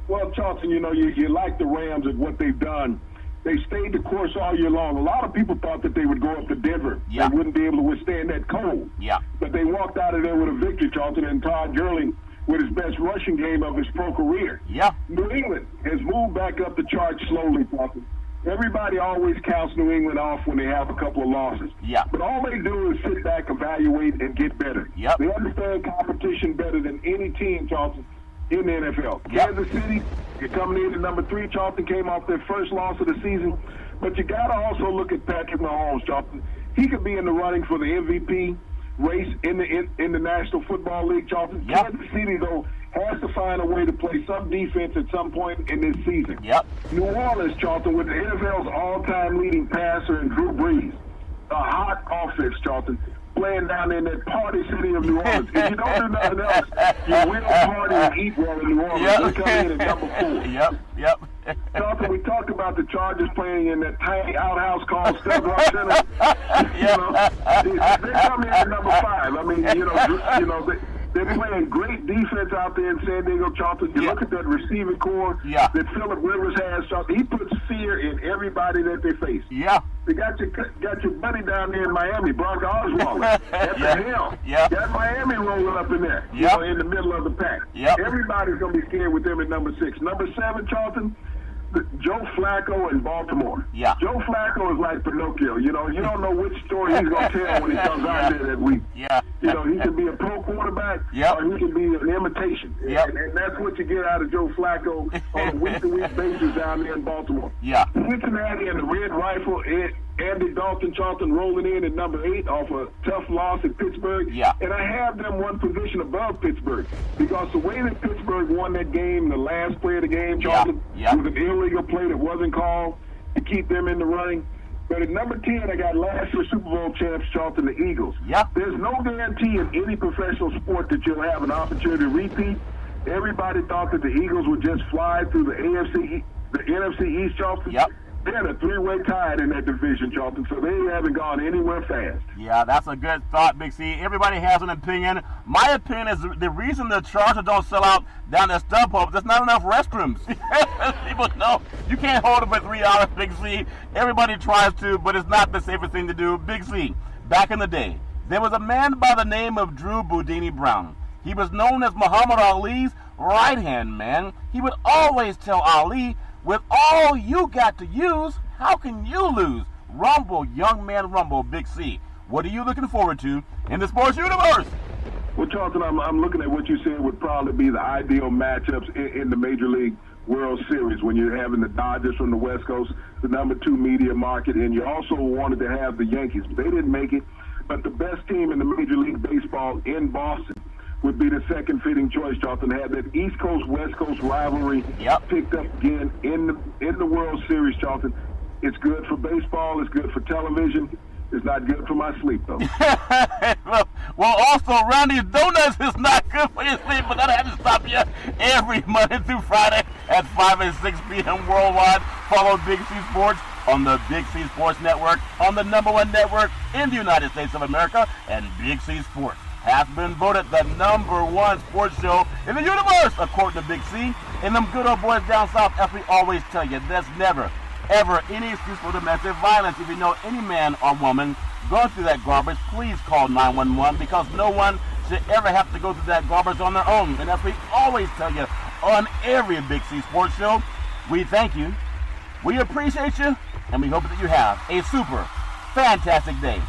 Well, Charlton, you like the Rams and what they've done. They stayed the course all year long. A lot of people thought that they would go up to Denver. Yeah. They wouldn't be able to withstand that cold. Yeah. But they walked out of there with a victory, Charlton, and Todd Gurley with his best rushing game of his pro career. Yeah. New England has moved back up the chart slowly, Charlton. Everybody always counts New England off when they have a couple of losses. Yeah. But all they do is sit back, evaluate, and get better. Yep. They understand competition better than any team, Charlton, in the NFL. Yep. Kansas City, you're coming in at number 3. Charlton came off their first loss of the season. But you got to also look at Patrick Mahomes, Charlton. He could be in the running for the MVP race in the National Football League, Charlton. Yep. Kansas City, though, has to find a way to play some defense at some point in this season. Yep. New Orleans, Charlton, with the NFL's all-time leading passer in Drew Brees. A hot offense, Charlton, playing down in that party city of New Orleans. If you don't do nothing else, you will party and eat well in New Orleans. Yep. They come in at number 4. Yep. Charlton, we talked about the Chargers playing in that tiny outhouse called Stud Rock Center. They come in at number 5. I mean, they're playing great defense out there in San Diego, Charlton. You look at that receiving core that Phillip Rivers has, Charlton. He puts fear in everybody that they face. Yeah. They got your buddy down there in Miami, Brock Osweiler, at the helm. Got Miami rolling up in there, in the middle of the pack. Everybody's going to be scared with them at number 6. Number 7, Charlton, Joe Flacco in Baltimore. Joe Flacco is like Pinocchio. You don't know which story he's going to tell when he comes out there that week. He can be a pro quarterback or he can be an imitation. And that's what you get out of Joe Flacco on a week-to-week basis down there in Baltimore. Cincinnati and the Red Rifle, Andy Dalton, Charlton, rolling in at number 8 off a tough loss at Pittsburgh. And I have them one position above Pittsburgh because the way that Pittsburgh won that game, the last play of the game, Charlton, was an illegal play that wasn't called to keep them in the running. But at number 10, I got last year's Super Bowl champs, Charlton, the Eagles. There's no guarantee in any professional sport that you'll have an opportunity to repeat. Everybody thought that the Eagles would just fly through the NFC East, Charlton. They're a 3-way tie in that division, Charlton, so they haven't gone anywhere fast. Yeah, that's a good thought, Big C. Everybody has an opinion. My opinion is the reason the Chargers don't sell out down at StubHub, there's not enough restrooms. People know you can't hold them for 3 hours, Big C. Everybody tries to, but it's not the safest thing to do. Big C, back in the day, there was a man by the name of Drew Boudini Brown. He was known as Muhammad Ali's right-hand man. He would always tell Ali, with all you got to use, how can you lose? Rumble, young man, rumble, Big C. What are you looking forward to in the sports universe? Well, Charlton, I'm looking at what you said would probably be the ideal matchups in the Major League World Series when you're having the Dodgers from the West Coast, the number 2 media market, and you also wanted to have the Yankees. They didn't make it, but the best team in the Major League Baseball in Boston would be the second fitting choice, Charlton, to have that East Coast, West Coast rivalry picked up again in the World Series, Charlton. It's good for baseball. It's good for television. It's not good for my sleep, though. Well, also, around these donuts is not good for your sleep, but that'll have to stop you every Monday through Friday at 5 and 6 p.m. worldwide. Follow Big C Sports on the Big C Sports Network, on the #1 network in the United States of America, and Big C Sports has been voted the #1 sports show in the universe, according to Big C. And them good old boys down south, as we always tell you, there's never, ever any excuse for domestic violence. If you know any man or woman going through that garbage, please call 911 because no one should ever have to go through that garbage on their own. And as we always tell you on every Big C Sports show, we thank you, we appreciate you, and we hope that you have a super fantastic day.